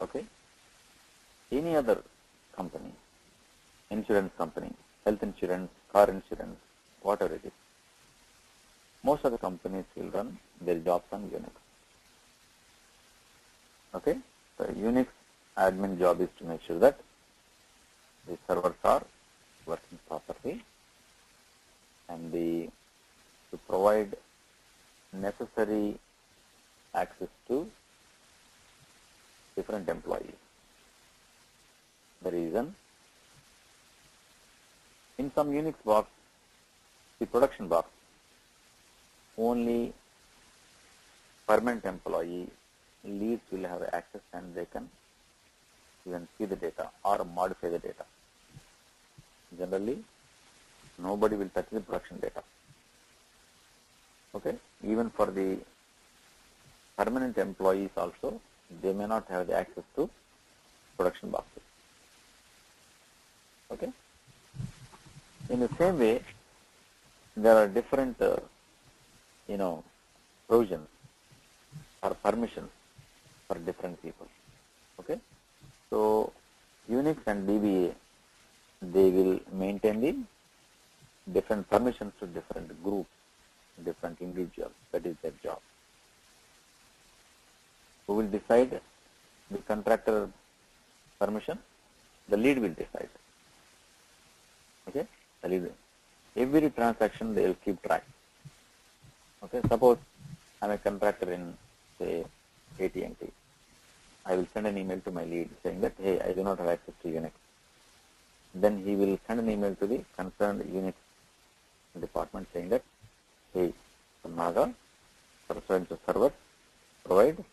B: okay, any other company, insurance company, health insurance, car insurance, whatever it is. Most of the companies will run their jobs on Unix. Okay, the Unix admin job is to make sure that the servers are working properly and to provide necessary access to different employees. The reason, in some Unix box, the production box, only permanent employee leads will have access and they can even see the data or modify the data. Generally, nobody will touch the production data. Okay, even for the permanent employees also, they may not have the access to production boxes. Okay. In the same way, there are different, provisions or permissions for different people. Okay. So Unix and DBA, they will maintain the different permissions to different groups, different individuals. That is their job. Who will decide the contractor permission? The lead will decide. Okay, the lead. Every transaction they will keep track. Okay, suppose I am a contractor in, say, AT&T. I will send an email to my lead saying that, hey, I do not have access to Unix. Then he will send an email to the concerned Unix department saying that, hey, Naga, for so-and-so server, provide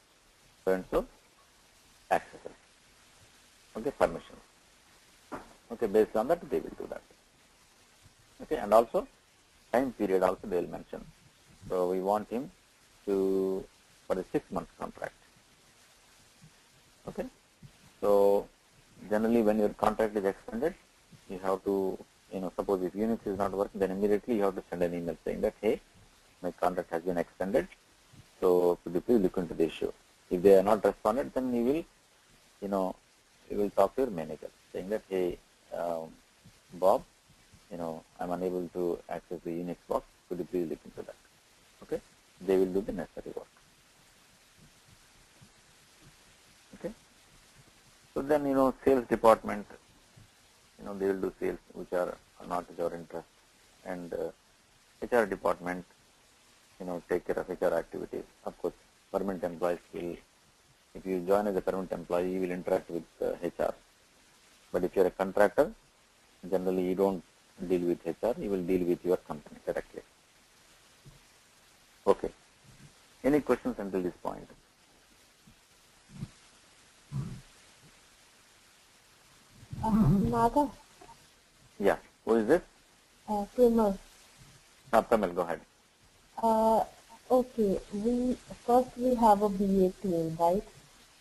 B: so-and-so accesses. Okay, permission. Okay, based on that, they will do that. Okay, and also, time period also they will mention. So we want him to, for a 6-month contract. Okay, so generally when your contract is extended, you have to, suppose if Unix is not working, then immediately you have to send an email saying that, hey, my contract has been extended, so could you please look into the issue. If they are not responded, then you will talk to your manager saying that, hey, Bob, I'm unable to access the Unix box, could you please look into that. Okay, they will do the necessary work. Okay, so then sales department, they will do sales which are not to our interest, and HR department, take care of HR activities. Of course, permanent employees will, if you join as a permanent employee, you will interact with HR. But if you are a contractor, generally you don't deal with HR, you will deal with your company directly. Okay. Any questions until this point?
D: Naga,
B: Yeah. Who is this?
D: Premal.
B: Tamil, go ahead.
D: Okay, we have a BA team, right?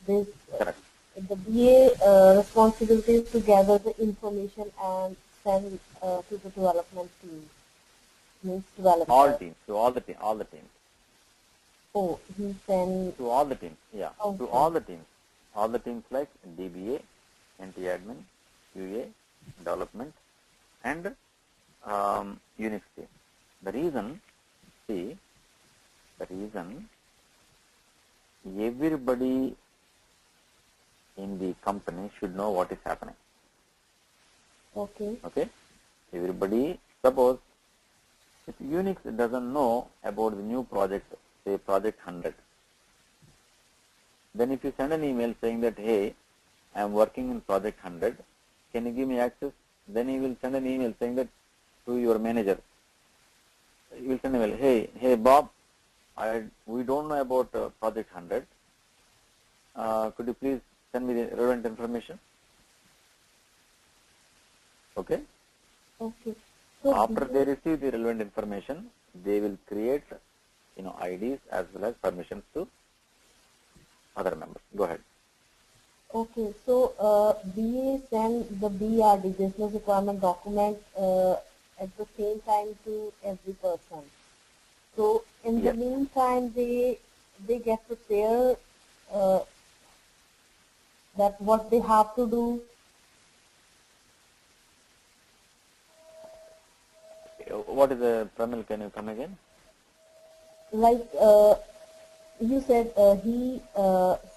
D: This
B: Correct.
D: the BA responsibility is to gather the information and send to the development team. Means developer.
B: All teams, to all the teams.
D: Oh, he send
B: To all the teams, yeah.
D: Okay.
B: To all the teams. All the teams like DBA, NT admin, QA, development, and Unix team. The reason, everybody in the company should know what is happening.
D: Okay.
B: Okay? Everybody, suppose, if Unix doesn't know about the new project, say project 100, then if you send an email saying that, hey, I am working in project 100, can you give me access? Then he will send an email saying that to your manager. He will send an email, hey Bob, we don't know about project 100. Could you please send me the relevant information? Okay?
D: Okay. So
B: After they receive the relevant information, they will create, IDs as well as permissions to other members. Go ahead.
D: Okay, so BA send the BRD, business requirement document, at the same time to every person. So in the
B: Yes.
D: meantime, they get prepared that what they have to do.
B: What is the Pramil? Can you come again?
D: Like you said he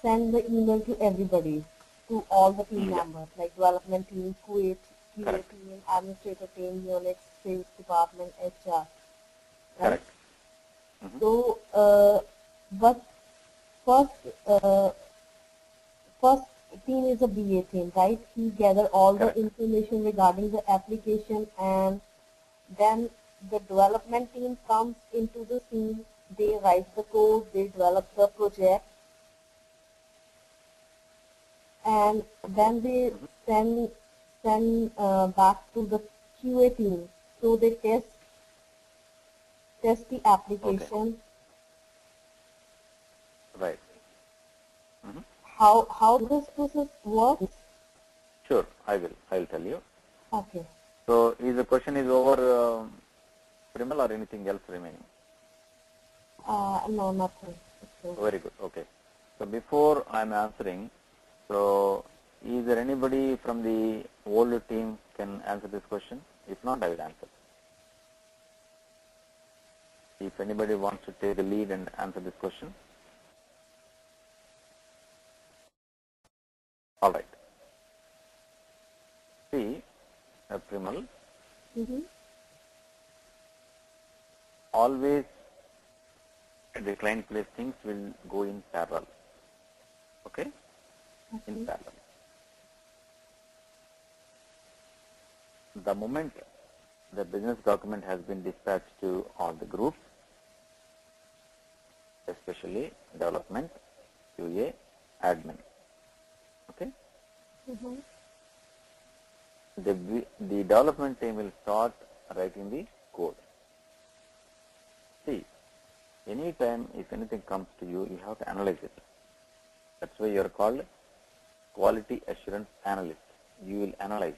D: sent the email to everybody, to all the team
B: Yeah,
D: members, like development team, QA
B: correct,
D: team, administrator team, Unix, sales department, HR, right?
B: correct. Hmm.
D: So, but first, uh, first team is a BA team, right? He gather all the
B: Correct.
D: information regarding the application, and then the development team comes into the scene. They write the code, they develop the project, and
B: Okay.
D: then they
B: Hmm.
D: send back to the QA team. So they test the
B: Okay.
D: application.
B: Right. Hmm.
D: How this process works?
B: Sure, I will tell you.
D: Okay.
B: So, is the question is over, Primal, or anything else remaining?
D: No, nothing. Okay.
B: Very good. Okay. So, before I'm answering, so is there anybody from the old team can answer this question? If not, I will answer. If anybody wants to take the lead and answer this question. All right. See, Primal,
D: Mm-hmm.
B: always the client place things will go in parallel. Okay? In
D: Okay.
B: parallel. The moment the business document has been dispatched to all the groups, especially development, QA, admin. Okay?
D: Mm-hmm.
B: The development team will start writing the code. See, anytime if anything comes to you, you have to analyze it. That's why you are called quality assurance analyst. You will analyze.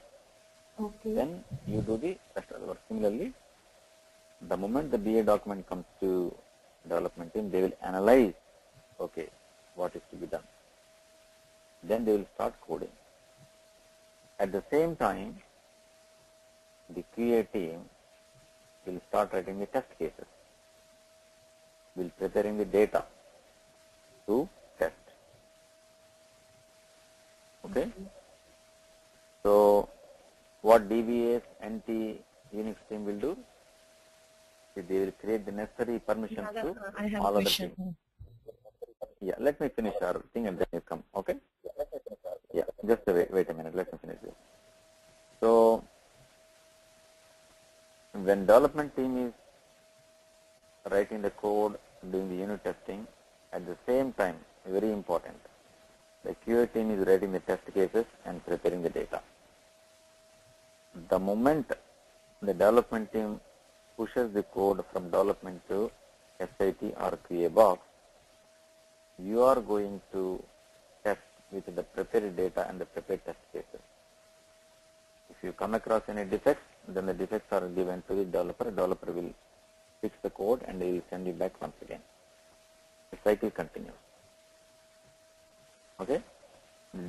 D: Okay.
B: Then you do the rest of the work. Similarly, the moment the BA document comes to development team, they will analyze, okay, what is to be done. Then they will start coding. At the same time, the QA team will start writing the test cases, will preparing the data to test. Okay? So, what DBAs, NT, Unix team will do, they will create the necessary permissions to
A: I have a
B: all other
A: question.
B: teams. Yeah, let me finish our thing and then you come. Okay? Yeah, just wait a minute. Let me finish this. So, when development team is writing the code, doing the unit testing, at the same time, very important, the QA team is writing the test cases and preparing the data. The moment the development team pushes the code from development to SIT or QA box, you are going to test with the prepared data and the prepared test cases. If you come across any defects, then the defects are given to the developer. Developer will fix the code and they will send you back once again. The cycle continues. Okay?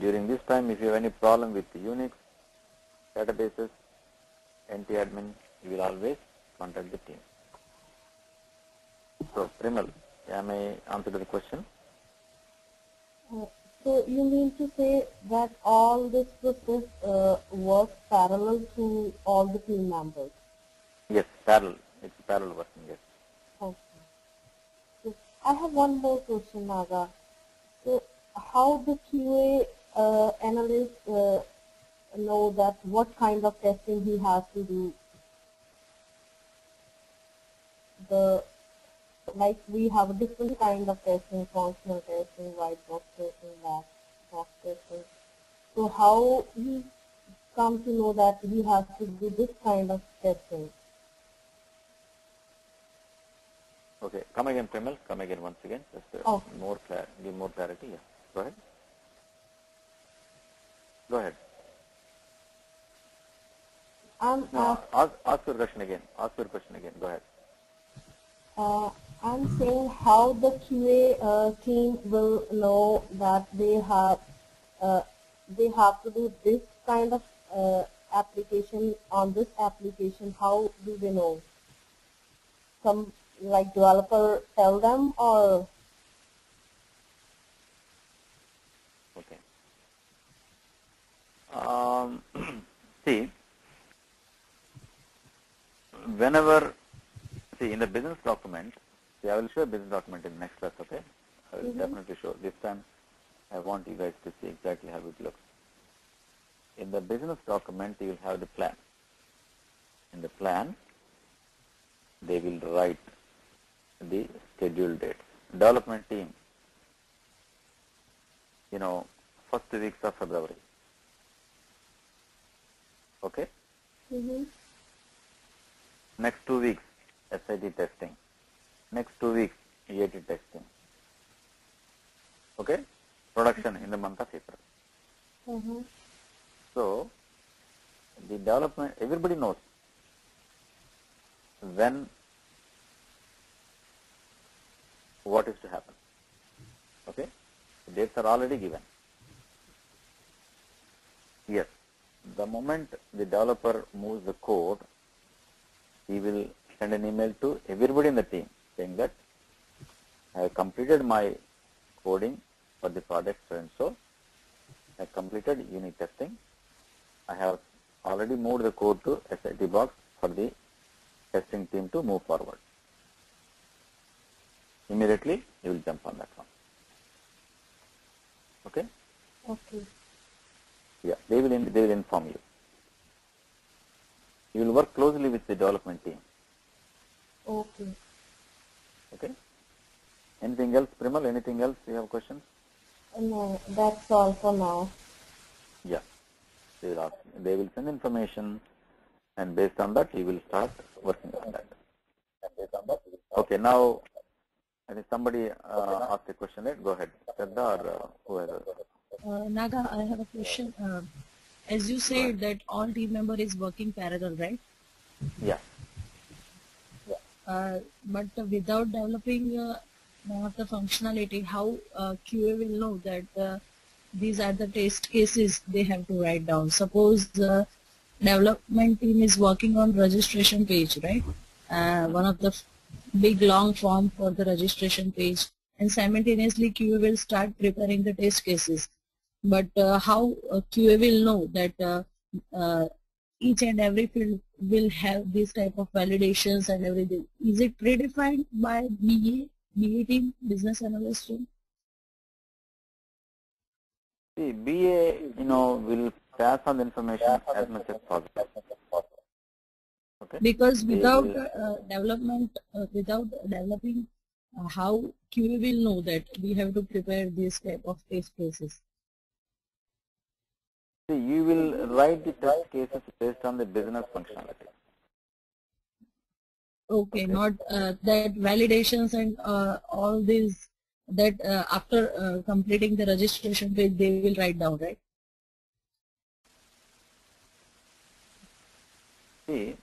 B: During this time, if you have any problem with Unix, databases, NT admin, you will always contact the team. So, Primal, am I answered the question?
D: So you mean to say that all this process works parallel to all the team members?
B: Yes, parallel. It's parallel working, yes.
D: Okay. So I have one more question, Naga. So how the QA analyst know that what kind of testing he has to do? Like we have a different kind of testing, functional testing, white box testing, black box testing. So how he come to know that he has to do this kind of testing?
B: Okay, come again, Primal. Come again once again. Just
D: Okay.
B: give more clarity. Yeah. Go ahead. Go ahead.
D: I'm
B: No, ask your question again. Ask your question again. Go ahead.
D: I'm saying how the QA team will know that they have to do this kind of application on this application. How do they know? Some like developer tell them, or
B: whenever, see in the business document, see I will show a business document in the next class, okay? I will definitely show. This time I want you guys to see exactly how it looks. In the business document, you will have the plan. In the plan, they will write the scheduled dates. Development team, first 2 weeks of February. Okay? Next 2 weeks, SIT testing. Next 2 weeks, EAT testing. Okay? Production in the month of April. So, the development, everybody knows when, what is to happen. Okay? The dates are already given. Yes. The moment the developer moves the code, he will send an email to everybody in the team saying that I have completed my coding for the project so and so. I completed unit testing. I have already moved the code to SIT box for the testing team to move forward. Immediately, you will jump on that one. Okay?
D: Okay.
B: Yeah, they will inform you. You will work closely with the development team.
D: Okay.
B: Okay? Anything else, Primal? Anything else? You have questions?
D: No, that's all for now.
B: Yeah. They will send information, and based on that, you will start working on that. Okay, now, I think somebody asked a question, right? Go ahead. Shraddha or whoever.
A: Naga, I have a question. As you said that all team member is working parallel, right?
B: Yeah.
A: But without developing one of the functionality, how QA will know that these are the test cases they have to write down? Suppose the development team is working on registration page, right? One of the big long form for the registration page, and simultaneously QA will start preparing the test cases. But how QA will know that each and every field will have this type of validations and everything? Is it predefined by BA team, business analyst team?
B: See, BA, will pass on the information as much as possible. Okay?
A: Because without development, without developing, how QA will know that we have to prepare this type of test cases?
B: See, you will write the test cases based on the business functionality.
A: Okay, not that validations and all these, that after completing the registration page they will write down, right?
B: See,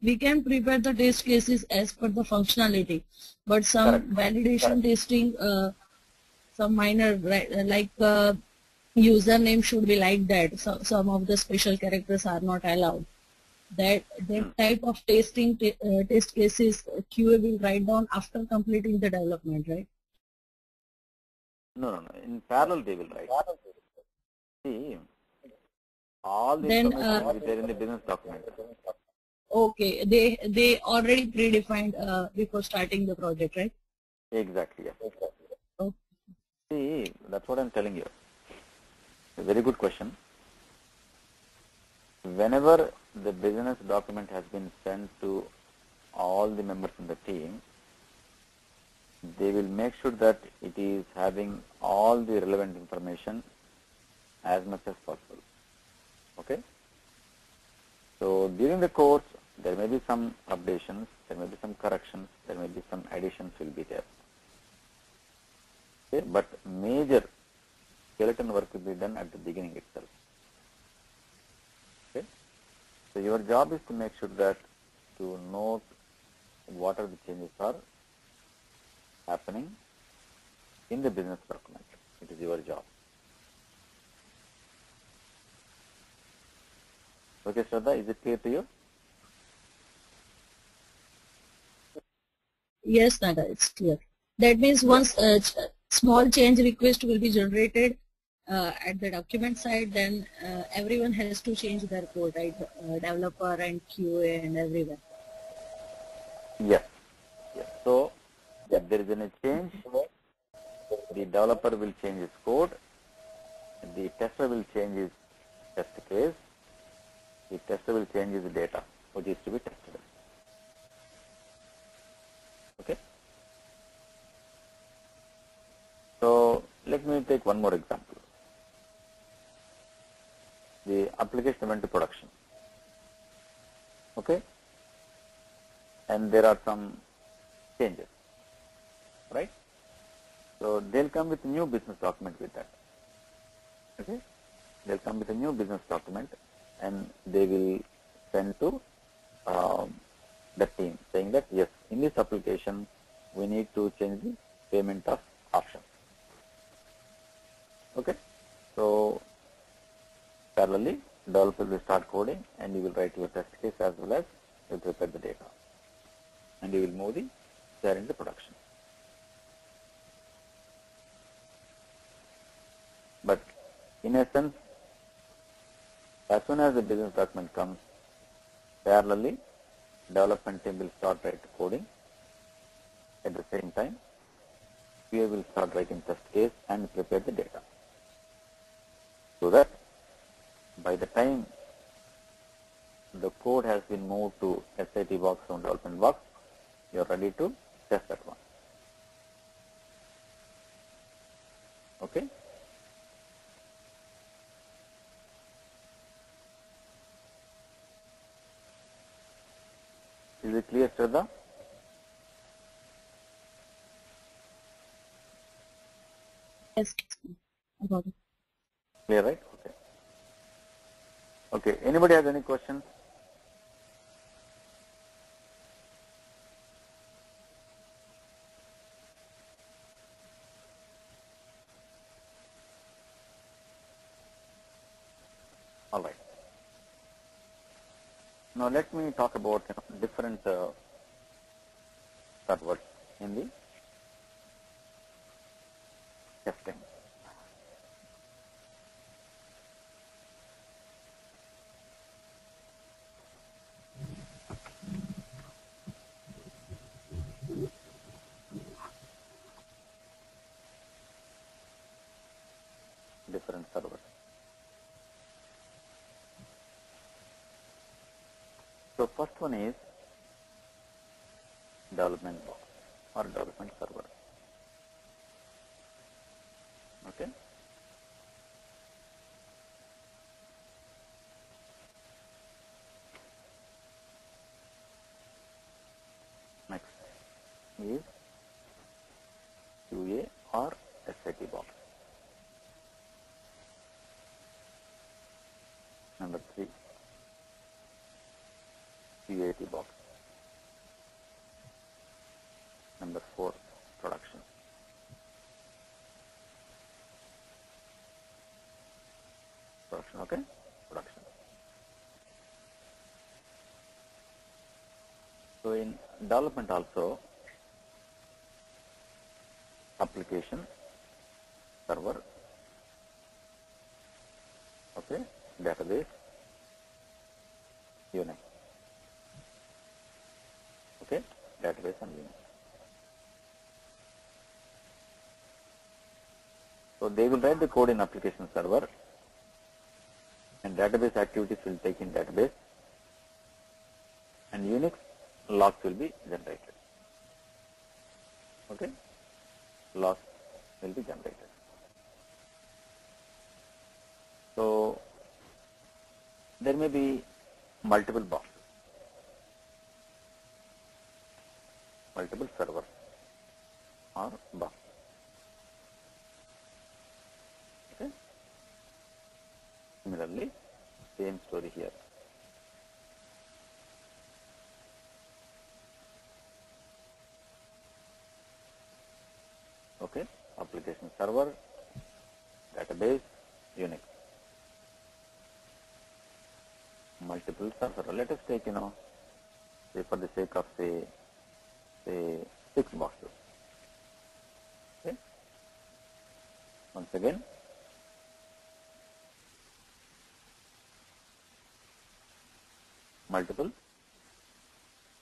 A: we can prepare the test cases as per the functionality, but some validation testing, some minor, like username should be like that. So, some of the special characters are not allowed. That type of testing test cases QA will write down after completing the development, right?
B: No. In parallel, they will write. See, all the
A: Then,
B: information will be there in the business document.
A: Okay, they already predefined before starting the project, right?
B: Exactly, yes.
A: Okay.
B: See, that's what I'm telling you. A very good question. Whenever the business document has been sent to all the members in the team, they will make sure that it is having all the relevant information as much as possible. Okay? So during the course, there may be some updations, there may be some corrections, there may be some additions will be there. Okay? But major skeleton work will be done at the beginning itself. Okay? So your job is to make sure that to note what are the changes are happening in the business document. It is your job. Okay, Shraddha, is it clear to you?
A: Yes, Naga, it's clear. That means once a small change request will be generated at the document side, then everyone has to change their code, right? Developer and QA and everyone.
B: Yes. Yes. So if there is any change, the developer will change his code, the tester will change his test case, the tester will change his data, which is to be tested. Okay. So let me take one more example. The application went to production. Okay. And there are some changes, right? So they'll come with a new business document with that. Okay. They'll come with a new business document and they will send to the team saying that yes, in this application we need to change the payment of options. Okay. So parallelly, developer will start coding and you will write your test case as well as you prepare the data. And you will move the share into production. But in essence, as soon as the business document comes, parallelly, development team will start writing coding. At the same time, QA will start writing test case and prepare the data. So that by the time the code has been moved to SIT box from development box, you are ready to test that one. Okay. Is it clear, Shraddha?
A: Yes, I got it.
B: Clear, right? Okay. Okay. Anybody has any questions? All right. Now let me talk about different servers in the testing. Different servers. So first one is development box or development server. Okay. Next is QA or SIT box. Number 3, QAT box. Number 4, production. Production, okay? Production. So in development also, application, server, okay, database, Unix, okay, database and Unix. So they will write the code in application server and database activities will take in database and Unix logs will be generated. Okay, logs will be generated. So there may be multiple boxes, multiple servers or boxes. Okay. Similarly, same story here. Okay, application server, database, Unix. Multiple server. Let us take, say for the sake of say 6 boxes. Okay. Once again, multiple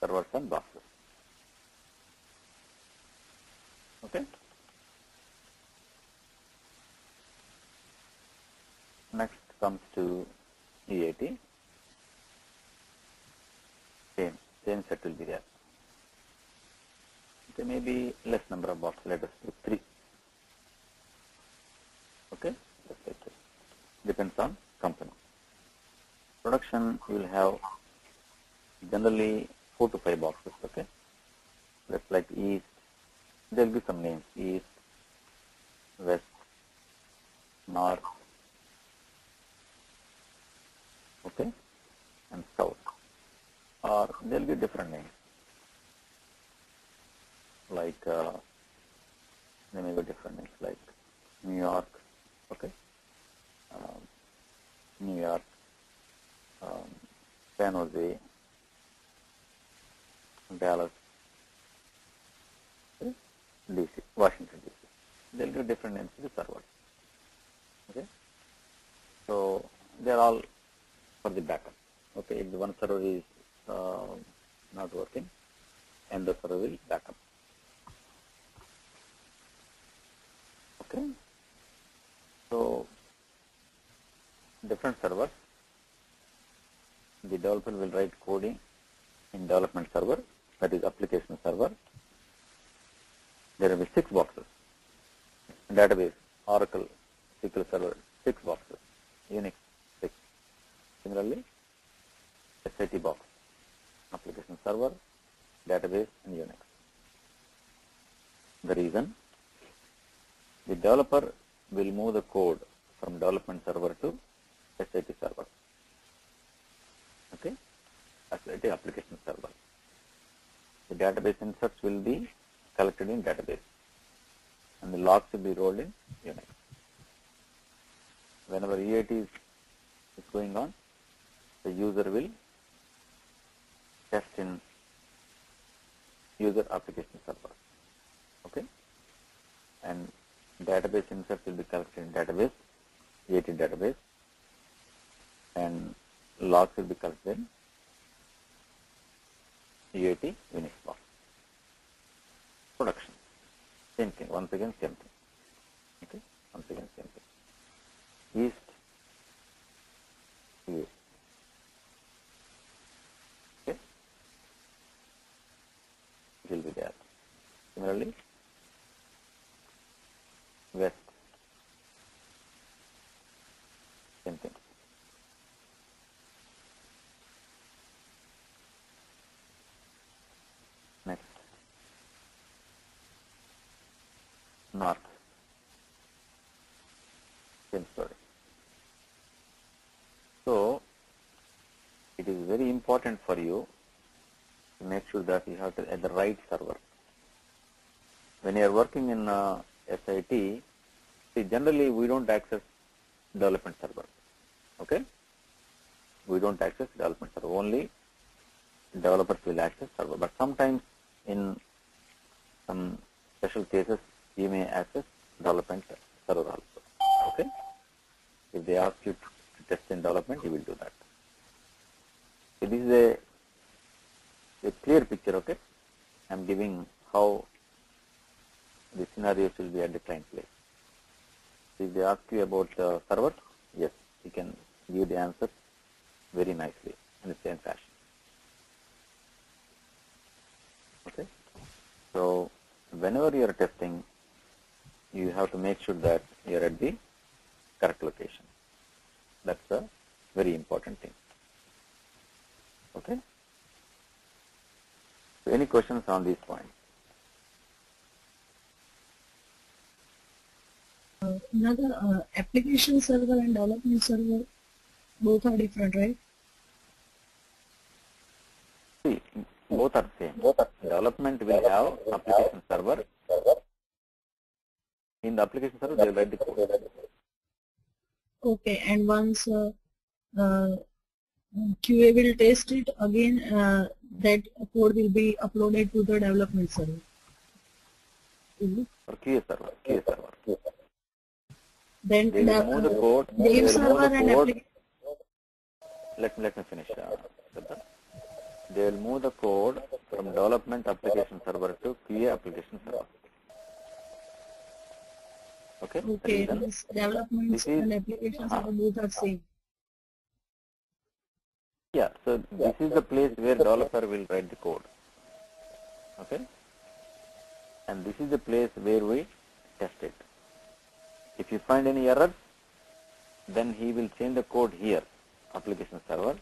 B: servers and boxes. Next comes to EAT. Same set will be there. Okay, maybe less number of boxes. Let us do 3. Okay, just like this. Depends on company. Production will have generally 4 to 5 boxes. Okay, just like East. There will be some names: East, West, North, okay, and South. Or there will be different names, like there may be different names like New York, okay, New York, San Jose, Dallas, okay? DC, Washington DC. There will be different names to the servers. Okay, so they are all for the backup. Okay, if the one server is not working, and the server will backup. Okay, so different servers. The developer will write coding in development server, that is application server. There will be 6 boxes. Database, Oracle, SQL Server, 6 boxes. Unix, 6. Similarly, SIT box, application server, database, and Unix. The reason, the developer will move the code from development server to SIT server. Okay, SIT application server. The database inserts will be collected in database, and the logs will be rolled in Unix. Whenever EAT is going on, the user will test in user application server. Okay, and database inserts will be collected in database, EAT database, and logs will be collected in EAT Unix box. Production, same thing. Once again, same thing. Okay, once again, same thing. East, East. Okay, it will be there. Similarly, West, same thing. Next, North, same story. So, it is very important for you to make sure that you have to add the right server. When you are working in SIT, see, generally we don't access development server. Okay, we don't access development server. Only developers will access server. But sometimes in some special cases, you may access development server also. Okay, if they ask you to test in development, you will do that. So this is a clear picture. Okay, I am giving how the scenarios will be at the client place. So if they ask you about server, yes, you can give the answer very nicely in the same fashion. Okay, so whenever you are testing, you have to make sure that you are at the correct location. That's a very important thing. Okay, so any questions on this point?
A: Another application server and development server, both are different, right?
B: See, both are same. Development will have application server. In the application server, they will write the code.
A: Okay, and once QA will test it again, that code will be uploaded to the development server.
B: Or QA server.
A: Then
B: They will move the code.
A: dev server and application.
B: Let me finish. They will move the code from development application server to QA application server. Okay.
A: Okay, means developments and applications are both are same.
B: Yeah, so this is the place where developer will write the code. Okay. And this is the place where we test it. If you find any errors, then he will change the code here, application server,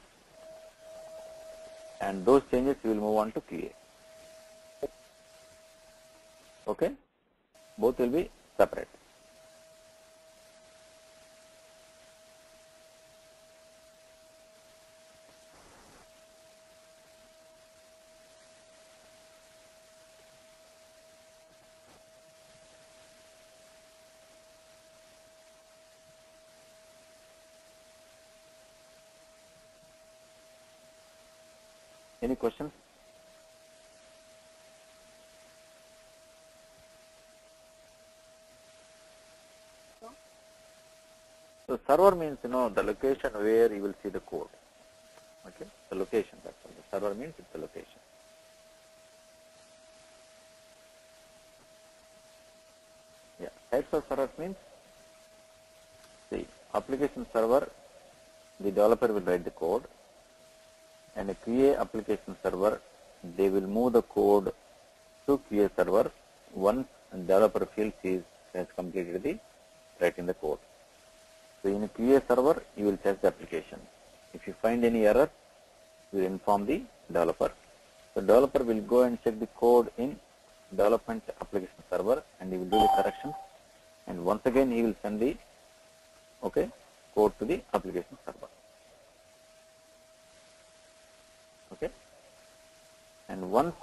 B: and those changes will move on to QA. Okay? Both will be separate. Any questions? So server means, the location where you will see the code. Okay, the location, that's all. The server means it's the location. Yeah, types of servers means, the application server, the developer will write the code, and a QA application server, they will move the code to QA server once the developer feels he has completed the writing the code. So in a QA server, you will test the application. If you find any error, you will inform the developer. The developer will go and check the code in development application server, and he will do the corrections. And once again, he will send the code to the application server. Okay. And once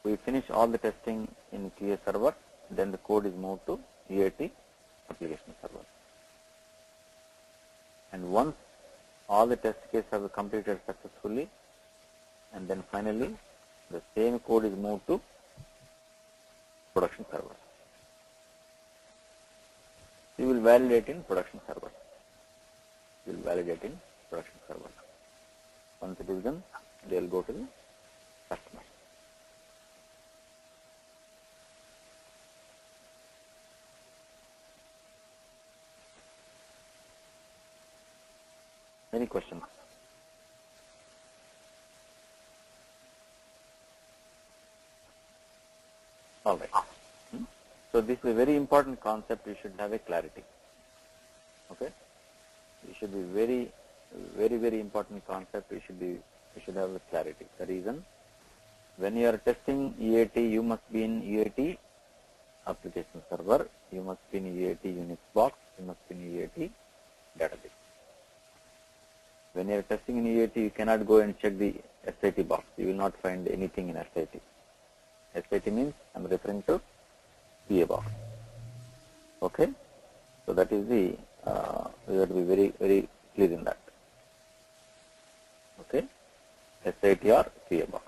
B: we finish all the testing in QA server, then the code is moved to UAT application server. And once all the test cases have completed successfully, and then finally the same code is moved to production server. You will validate in production server. You will validate in production server. Once it is done, they will go to the customer. Any questions? All right. So this is a very important concept. You should have a clarity. Okay. You should be very important concept. You should have a clarity. The reason, when you are testing UAT, you must be in UAT application server. You must be in UAT Unix box. You must be in UAT database. When you are testing in UAT, you cannot go and check the SIT box. You will not find anything in SIT. SIT means I am referring to PA box. Okay, so that is the we have to be very clear in that. Okay, SIT or PA box.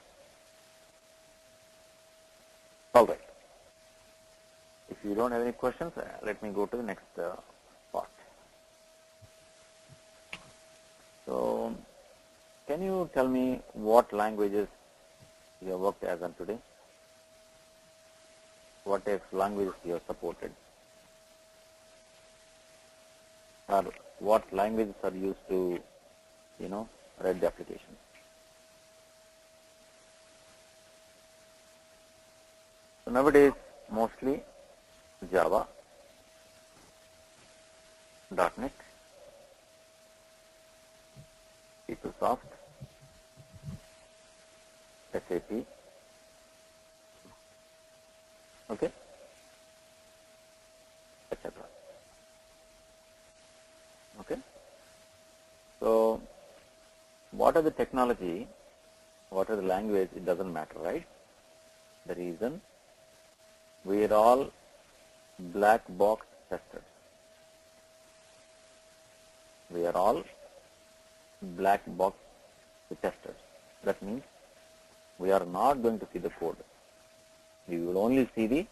B: All right. If you don't have any questions, let me go to the next part. So, can you tell me what languages you have worked as on today? What types of languages you have supported? Or what languages are used to, write the application? So nowadays, mostly Java, .NET, PeopleSoft, SAP, okay, etc. Okay. So, what are the technology, what are the language, it doesn't matter, right? The reason, we are all black box testers. We are all black box testers. That means we are not going to see the code. We will only see the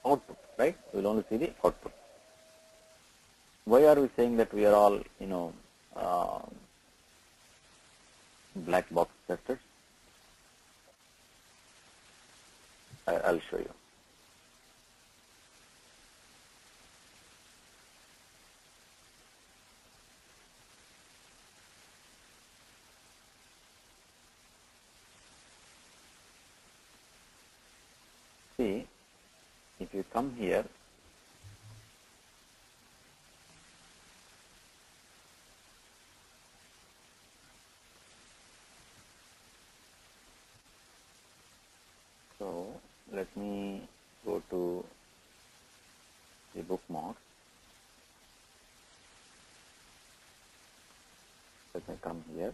B: output, right? We will only see the output. Why are we saying that we are all, black box testers? I'll show you. See, if you come here, so let me go to the bookmarks. Let me come here.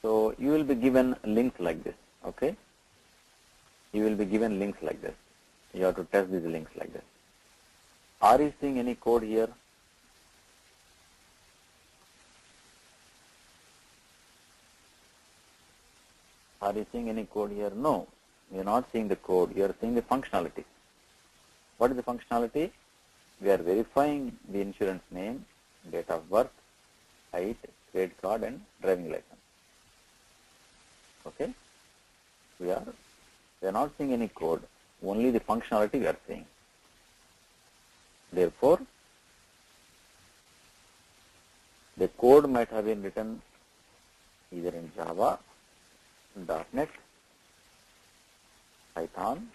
B: So you will be given links like this, okay? You will be given links like this. You have to test these links like this. Are you seeing any code here? Are you seeing any code here? No, you are not seeing the code. You are seeing the functionality. What is the functionality? We are verifying the insurance name, date of birth, height, credit card, and driving license. Okay? We are not seeing any code. Only the functionality we are seeing. Therefore, the code might have been written either in Java, .NET, Python,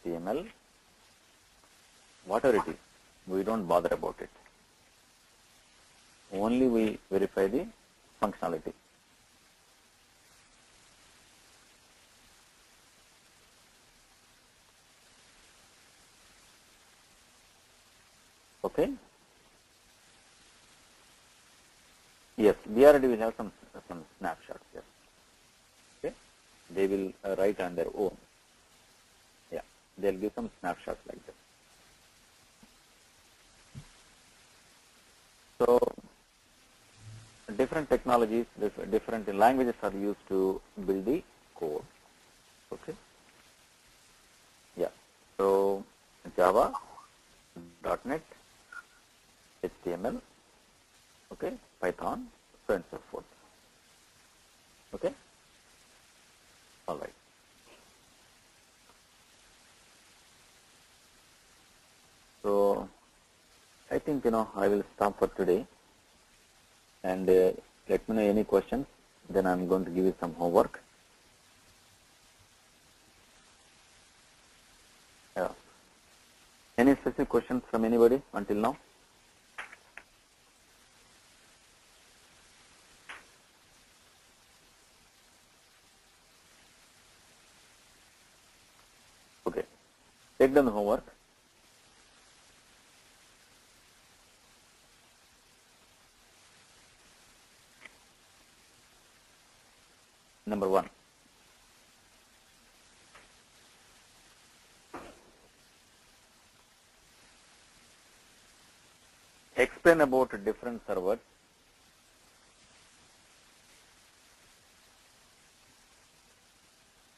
B: HTML, whatever it is. We don't bother about it. Only we verify the functionality. Okay? Yes, we already will have some snapshots here. Okay? They will write on their own. Yeah, they'll give some snapshots like this. So, different technologies, different languages are used to build the code. Okay? Yeah. So, Java, .NET, HTML, okay, Python, so and so forth. Okay? All right. So, I think, I will stop for today, and let me know any questions. Then I'm going to give you some homework. Yeah. Any specific questions from anybody until now? Okay. Take down the homework. Number 1. Explain about different servers.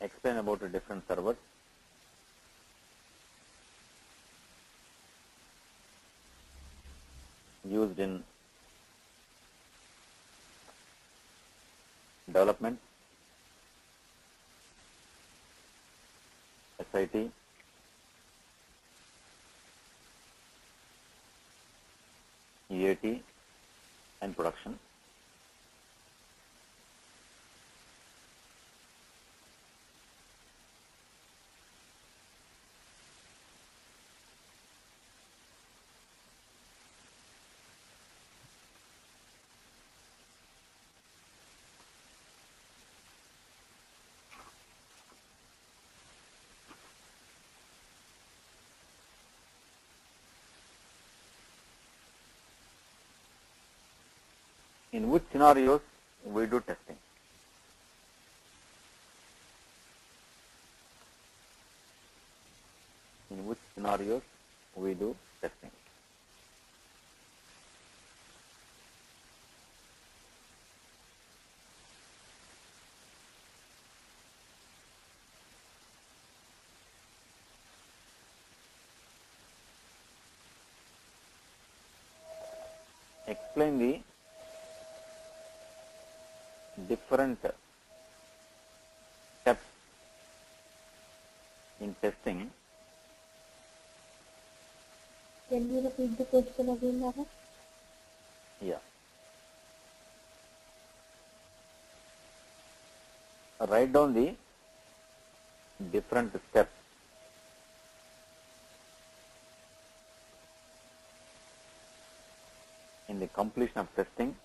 B: Explain about different servers. Used in development, SIT, EAT, and production. In which scenarios we do testing? In which scenarios we do testing? Explain the different steps in testing.
D: Can you repeat the question again, Naga?
B: Yeah. Write down the different steps in the completion of testing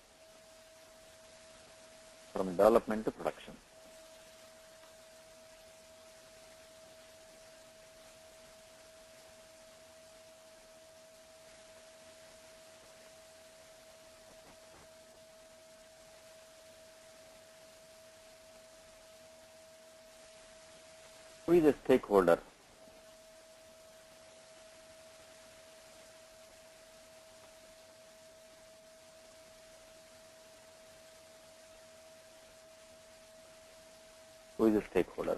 B: from development to production. Who is a stakeholder? Who is a stakeholder?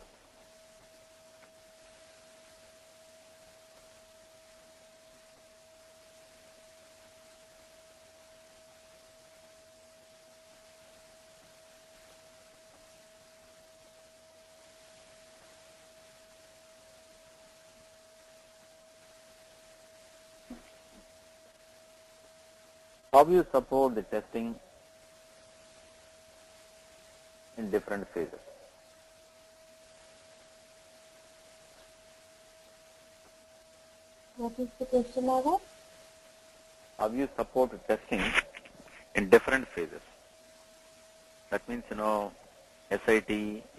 B: How do you support the testing in different phases?
D: What is the question, Naga?
B: How do you support testing in different phases? That means, SIT,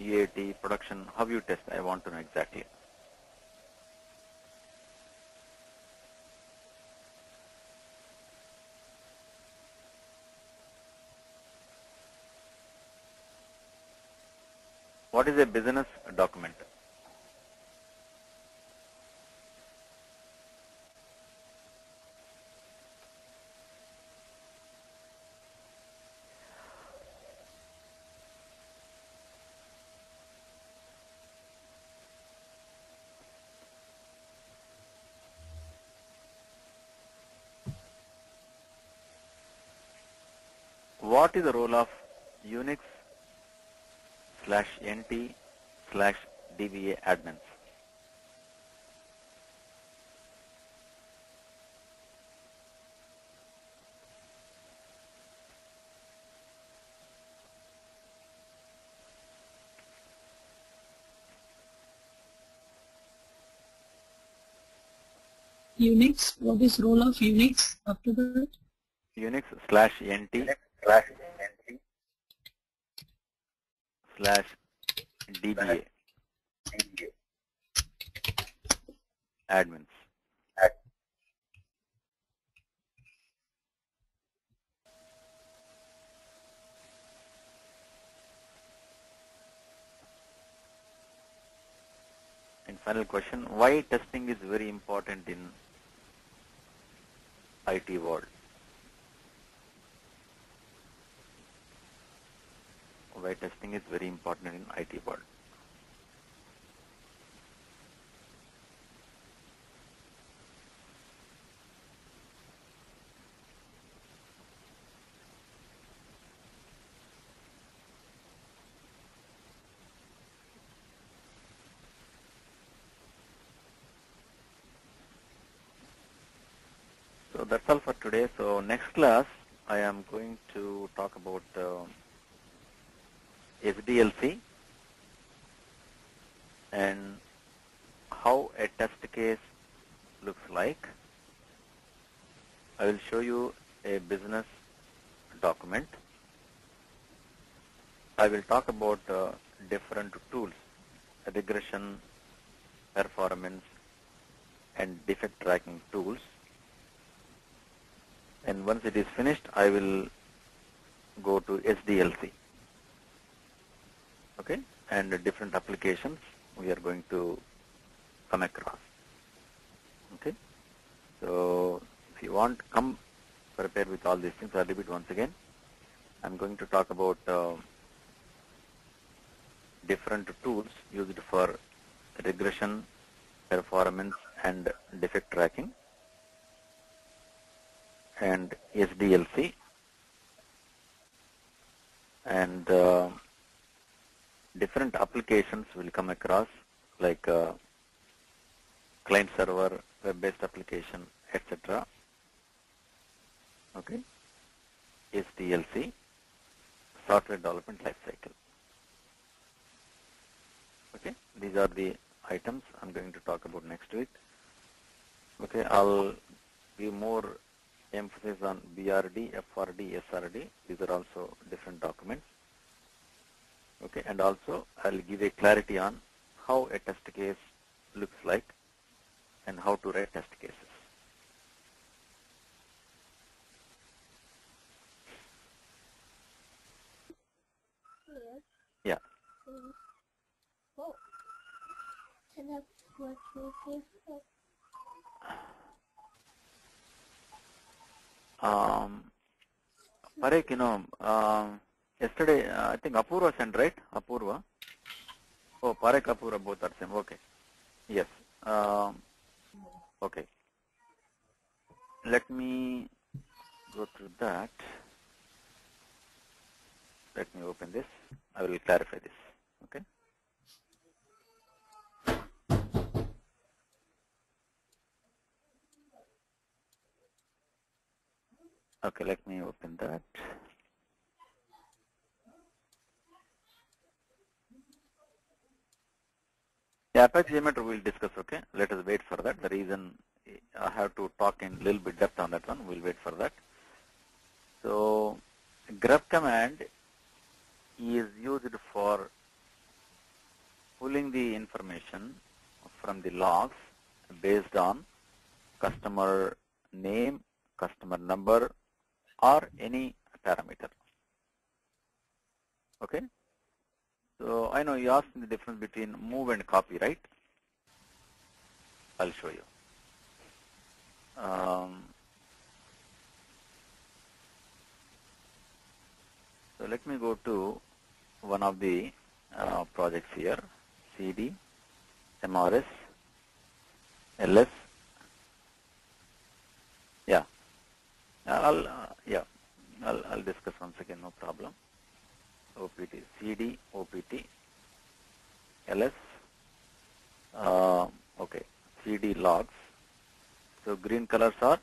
B: UAT, production, how you test? I want to know exactly. What is a business document? What is the role of Unix/NT/DBA admins?
A: Unix, what is role of Unix after that?
B: Unix/NT/DBA admins. And final question, why testing is very important in IT world? Why testing is very important in IT world? So that's all for today. So next class, I am going to talk about SDLC and how a test case looks like. I will show you a business document. I will talk about different tools, regression, performance, and defect tracking tools. And once it is finished, I will go to SDLC. Okay, and the different applications we are going to come across. Okay, so if you want, come prepared with all these things. I'll repeat once again. I'm going to talk about different tools used for regression, performance, and defect tracking, and SDLC, and different applications will come across, like client server, web-based application, etc. Okay, SDLC, software development lifecycle. Okay, these are the items I'm going to talk about next week. Okay, I'll give more emphasis on BRD, FRD, SRD. These are also different documents. Okay, and also I'll give a clarity on how a test case looks like and how to write test cases. Yeah. Parek, yesterday I think Apurva sent, right? Apurva. Oh, Parek, Apurva, both are same. Okay. Yes. Okay. Let me go through that. Let me open this. I will clarify this. Okay. Okay, let me open that. The Apache geometry we'll discuss, okay? Let us wait for that. The reason I have to talk in a little bit depth on that one, we'll wait for that. So, grep command is used for pulling the information from the logs based on customer name, customer number, or any parameter. Okay? So I know you asked me the difference between move and copy, right? I'll show you. So let me go to one of the projects here, CD, MRS, LS. Yeah, I'll discuss once again, no problem. OPT, CD, OPT, LS. Okay, CD logs. So green colors are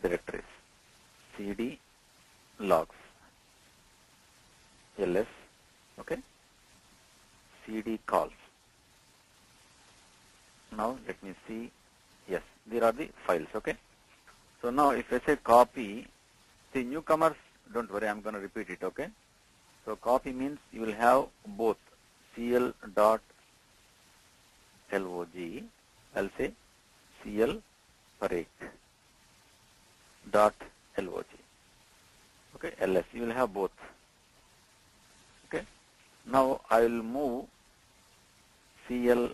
B: directories. CD logs. LS. Okay. CD calls. Now let me see. Yes, there are the files. Okay. So now if I say copy, see newcomers, don't worry, I'm going to repeat it. Okay. So copy means you will have both cl.log. I'll say cl Parek dot log. Okay, ls. You will have both. Okay. Now I will move cl.org,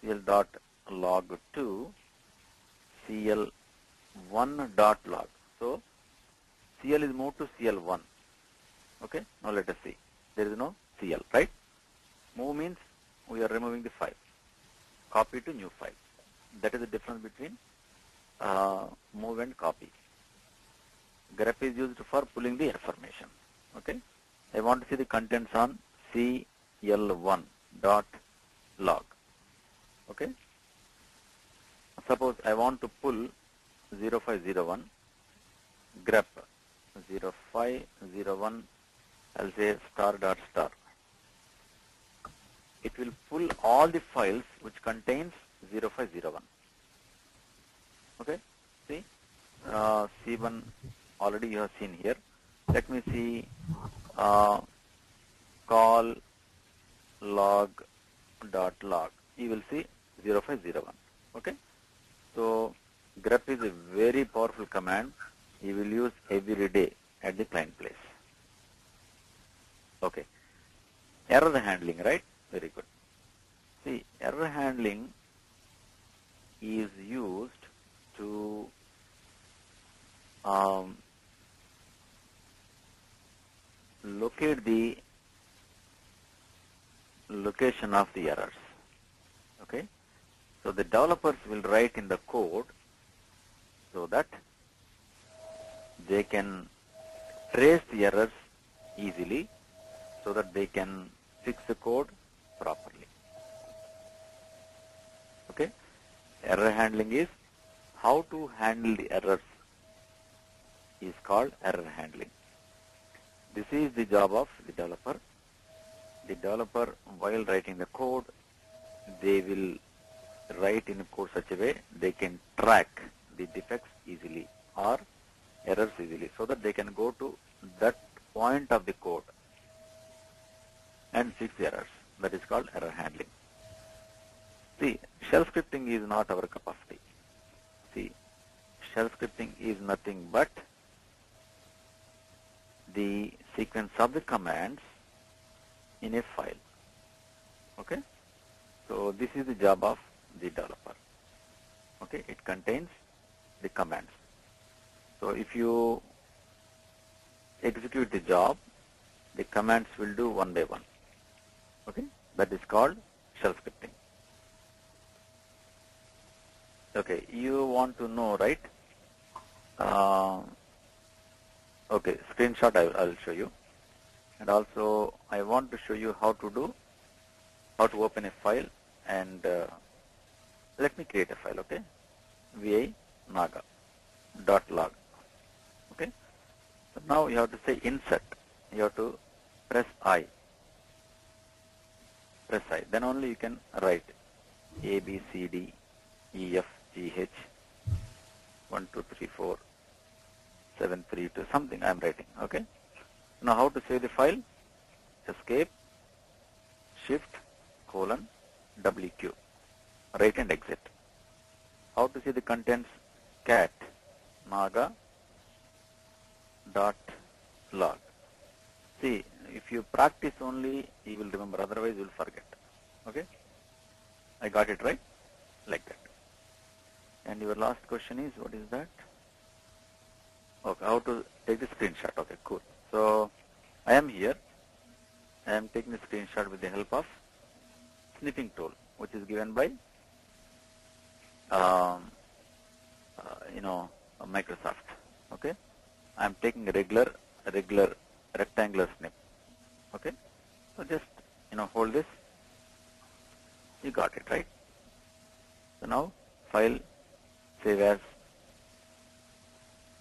B: cl.log to cl1.log. So cl is moved to cl1. Okay. Now let us see. There is no cl, right? Move means we are removing the file. Copy to new file. That is the difference between move and copy. Grep is used for pulling the information. Okay. I want to see the contents on cl1.log. Okay. Suppose I want to pull 0501 grep 0501. I'll say star dot star. It will pull all the files which contains 0501. Okay. See, C1 already you have seen here. Let me see call log.log. You will see 0501. Okay. So grep is a very powerful command. You will use every day at the client place. Okay. Error handling, right? Very good. See, error handling is used to locate the location of the errors. Okay. So the developers will write in the code so that they can trace the errors easily so that they can fix the code properly. Error handling is how to handle the errors is called error handling. This is the job of the developer. The developer, while writing the code, they will write in code such a way they can track the defects easily or errors easily, so that they can go to that point of the code and fix the errors. That is called error handling. See, shell scripting is not our cup of tea. See, shell scripting is nothing but the sequence of the commands in a file. Okay? So this is the job of the developer. Okay? It contains the commands. So if you execute the job, the commands will do one by one. Okay? That is called shell scripting. Okay, you want to know, right? Okay, screenshot I will show you. And also I want to show you how to open a file, and let me create a file, okay? vi naga.log. Okay? So now you have to say insert. You have to press I. Press I. Then only you can write A, B, C, D, E, F, G, H, 1, 2, 3, 4, 7, 3, 2, something I am writing. Okay? Now how to save the file? Escape, Shift, WQ. Write and exit. How to see the contents? Cat naga dot log. See, if you practice only, you will remember, otherwise you will forget. Okay? I got it right? Like that. And your last question is, what is that? Okay, how to take the screenshot. Okay, cool. So, I am here. I am taking the screenshot with the help of snipping tool, which is given by Microsoft. Okay, I am taking a regular rectangular snip. Okay, so just hold this. You got it right. So now file, save as,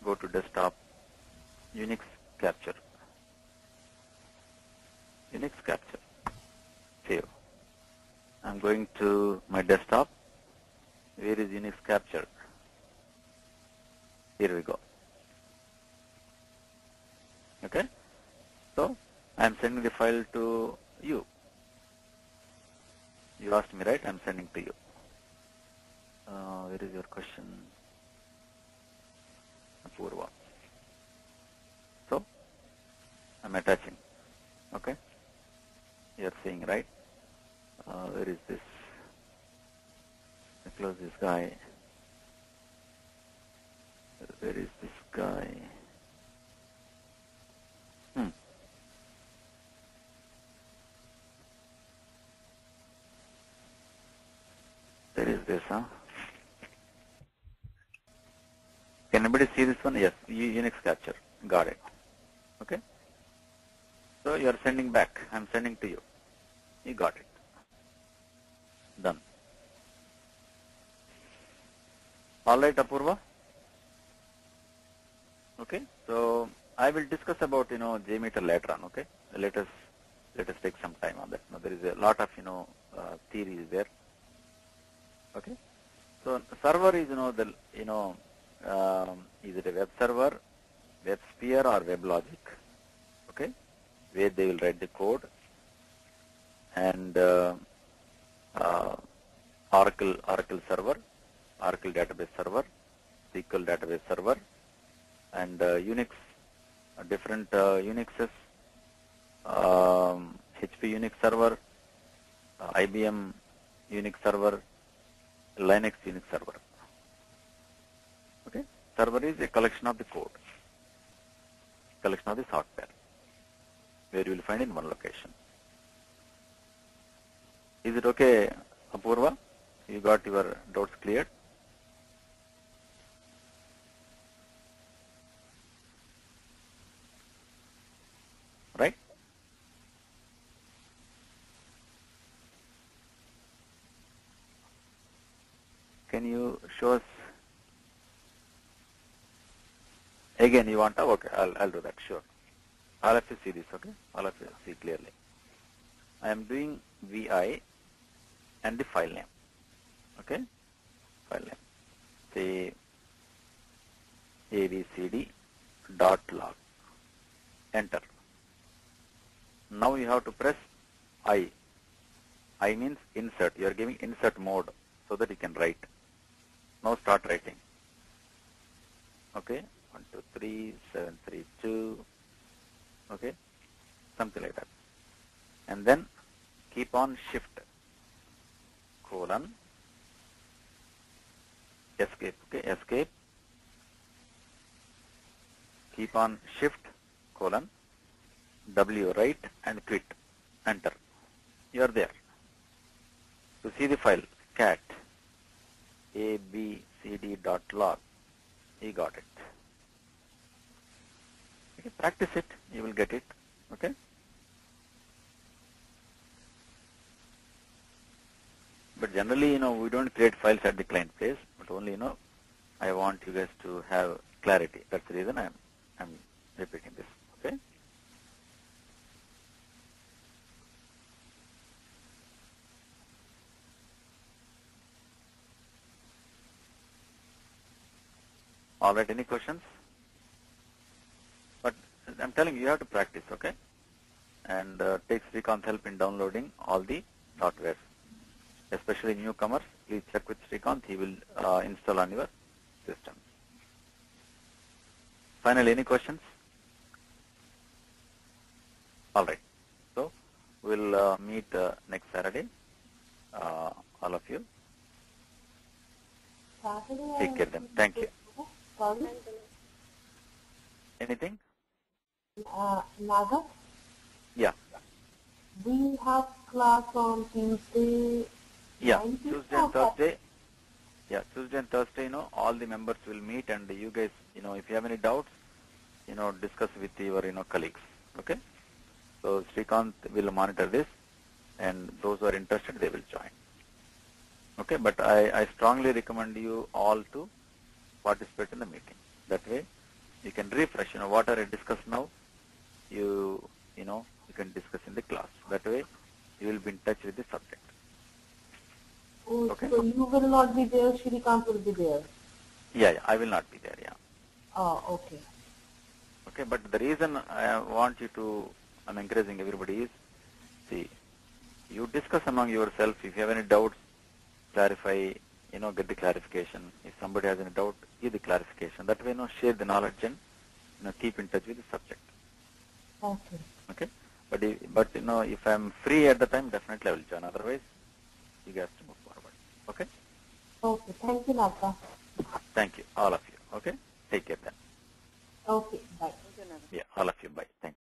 B: go to desktop, Unix capture, save. I'm going to my desktop. Where is Unix capture? Here we go. Okay, so I'm sending the file to you. You asked me, right? I'm sending to you. Where is your question? Apurva. So I'm attaching. Okay, you're seeing, right? Where is this? I close this guy. Where is this guy? There is this, huh? Can anybody see this one? Yes, Unix capture. Got it. Okay. So you are sending back. I'm sending to you. You got it. Done. All right, Apurva. Okay. So I will discuss about JMeter later on. Okay. Let us take some time on that. Now, there is a lot of theories there. Okay. So server is is it a web server, WebSphere, or WebLogic? Okay, where they will write the code, and Oracle server, Oracle database server, SQL database server, and Unix, different Unixes, HP Unix server, IBM Unix server, Linux Unix server. Okay, server is a collection of the code, collection of the software, where you will find in one location. Is it okay, Apurva? You got your doubts cleared? Right? Can can you show us again? You want to? Okay, I'll do that. Sure. All of you see this, okay? All of you see clearly. I am doing VI and the file name, okay? File name. Say abcd.log. Enter. Now you have to press I. I means insert. You are giving insert mode so that you can write. Now start writing. Okay? 1, 2, 3, 7, 3, 2. Okay? Something like that. And then keep on shift, colon, escape. Okay? Escape. Keep on shift, colon, W, write, and quit. Enter. You are there. To see the file, cat abcd.log. You got it. Okay, practice it. You will get it. Okay. But generally, we don't create files at the client place. But only, I want you guys to have clarity. That's the reason I'm repeating this. Okay. All right, any questions? But I'm telling you, you have to practice, okay? And take Srikanth's help in downloading all the software. Especially newcomers, please check with Srikanth. He will install on your system. Finally, any questions? All right. So we'll meet next Saturday, all of you.
D: Saturday.
B: Take care then. Thank you.
D: Sorry?
B: Anything?
D: Naga,
B: Yeah.
D: we have class on Tuesday.
B: Yeah.
D: 19th
B: Tuesday and
D: or
B: Thursday. Yeah. Tuesday and Thursday, all the members will meet, and you guys, if you have any doubts, discuss with your, colleagues. Okay. So Srikanth will monitor this, and those who are interested, they will join. Okay. But I strongly recommend you all to participate in the meeting. That way, you can refresh. Whatever I discussed now, you can discuss in the class. That way, you will be in touch with the subject.
D: Oh,
B: Okay.
D: so you will not be there, Shrikant will be there.
B: Yeah, I will not be there. Yeah.
D: Oh, okay.
B: Okay, but the reason I want you to, I'm encouraging everybody is, see, you discuss among yourself. If you have any doubts, clarify, get the clarification. If somebody has any doubt, give the clarification. That way, share the knowledge and, keep in touch with the subject.
D: Okay.
B: Okay. But if I'm free at the time, definitely I will join. Otherwise, you guys to move forward. Okay.
D: Okay. Thank you, Naga.
B: Thank you, all of you. Okay. Take care then.
D: Okay. Bye.
B: Yeah, all of you. Bye. Thank you.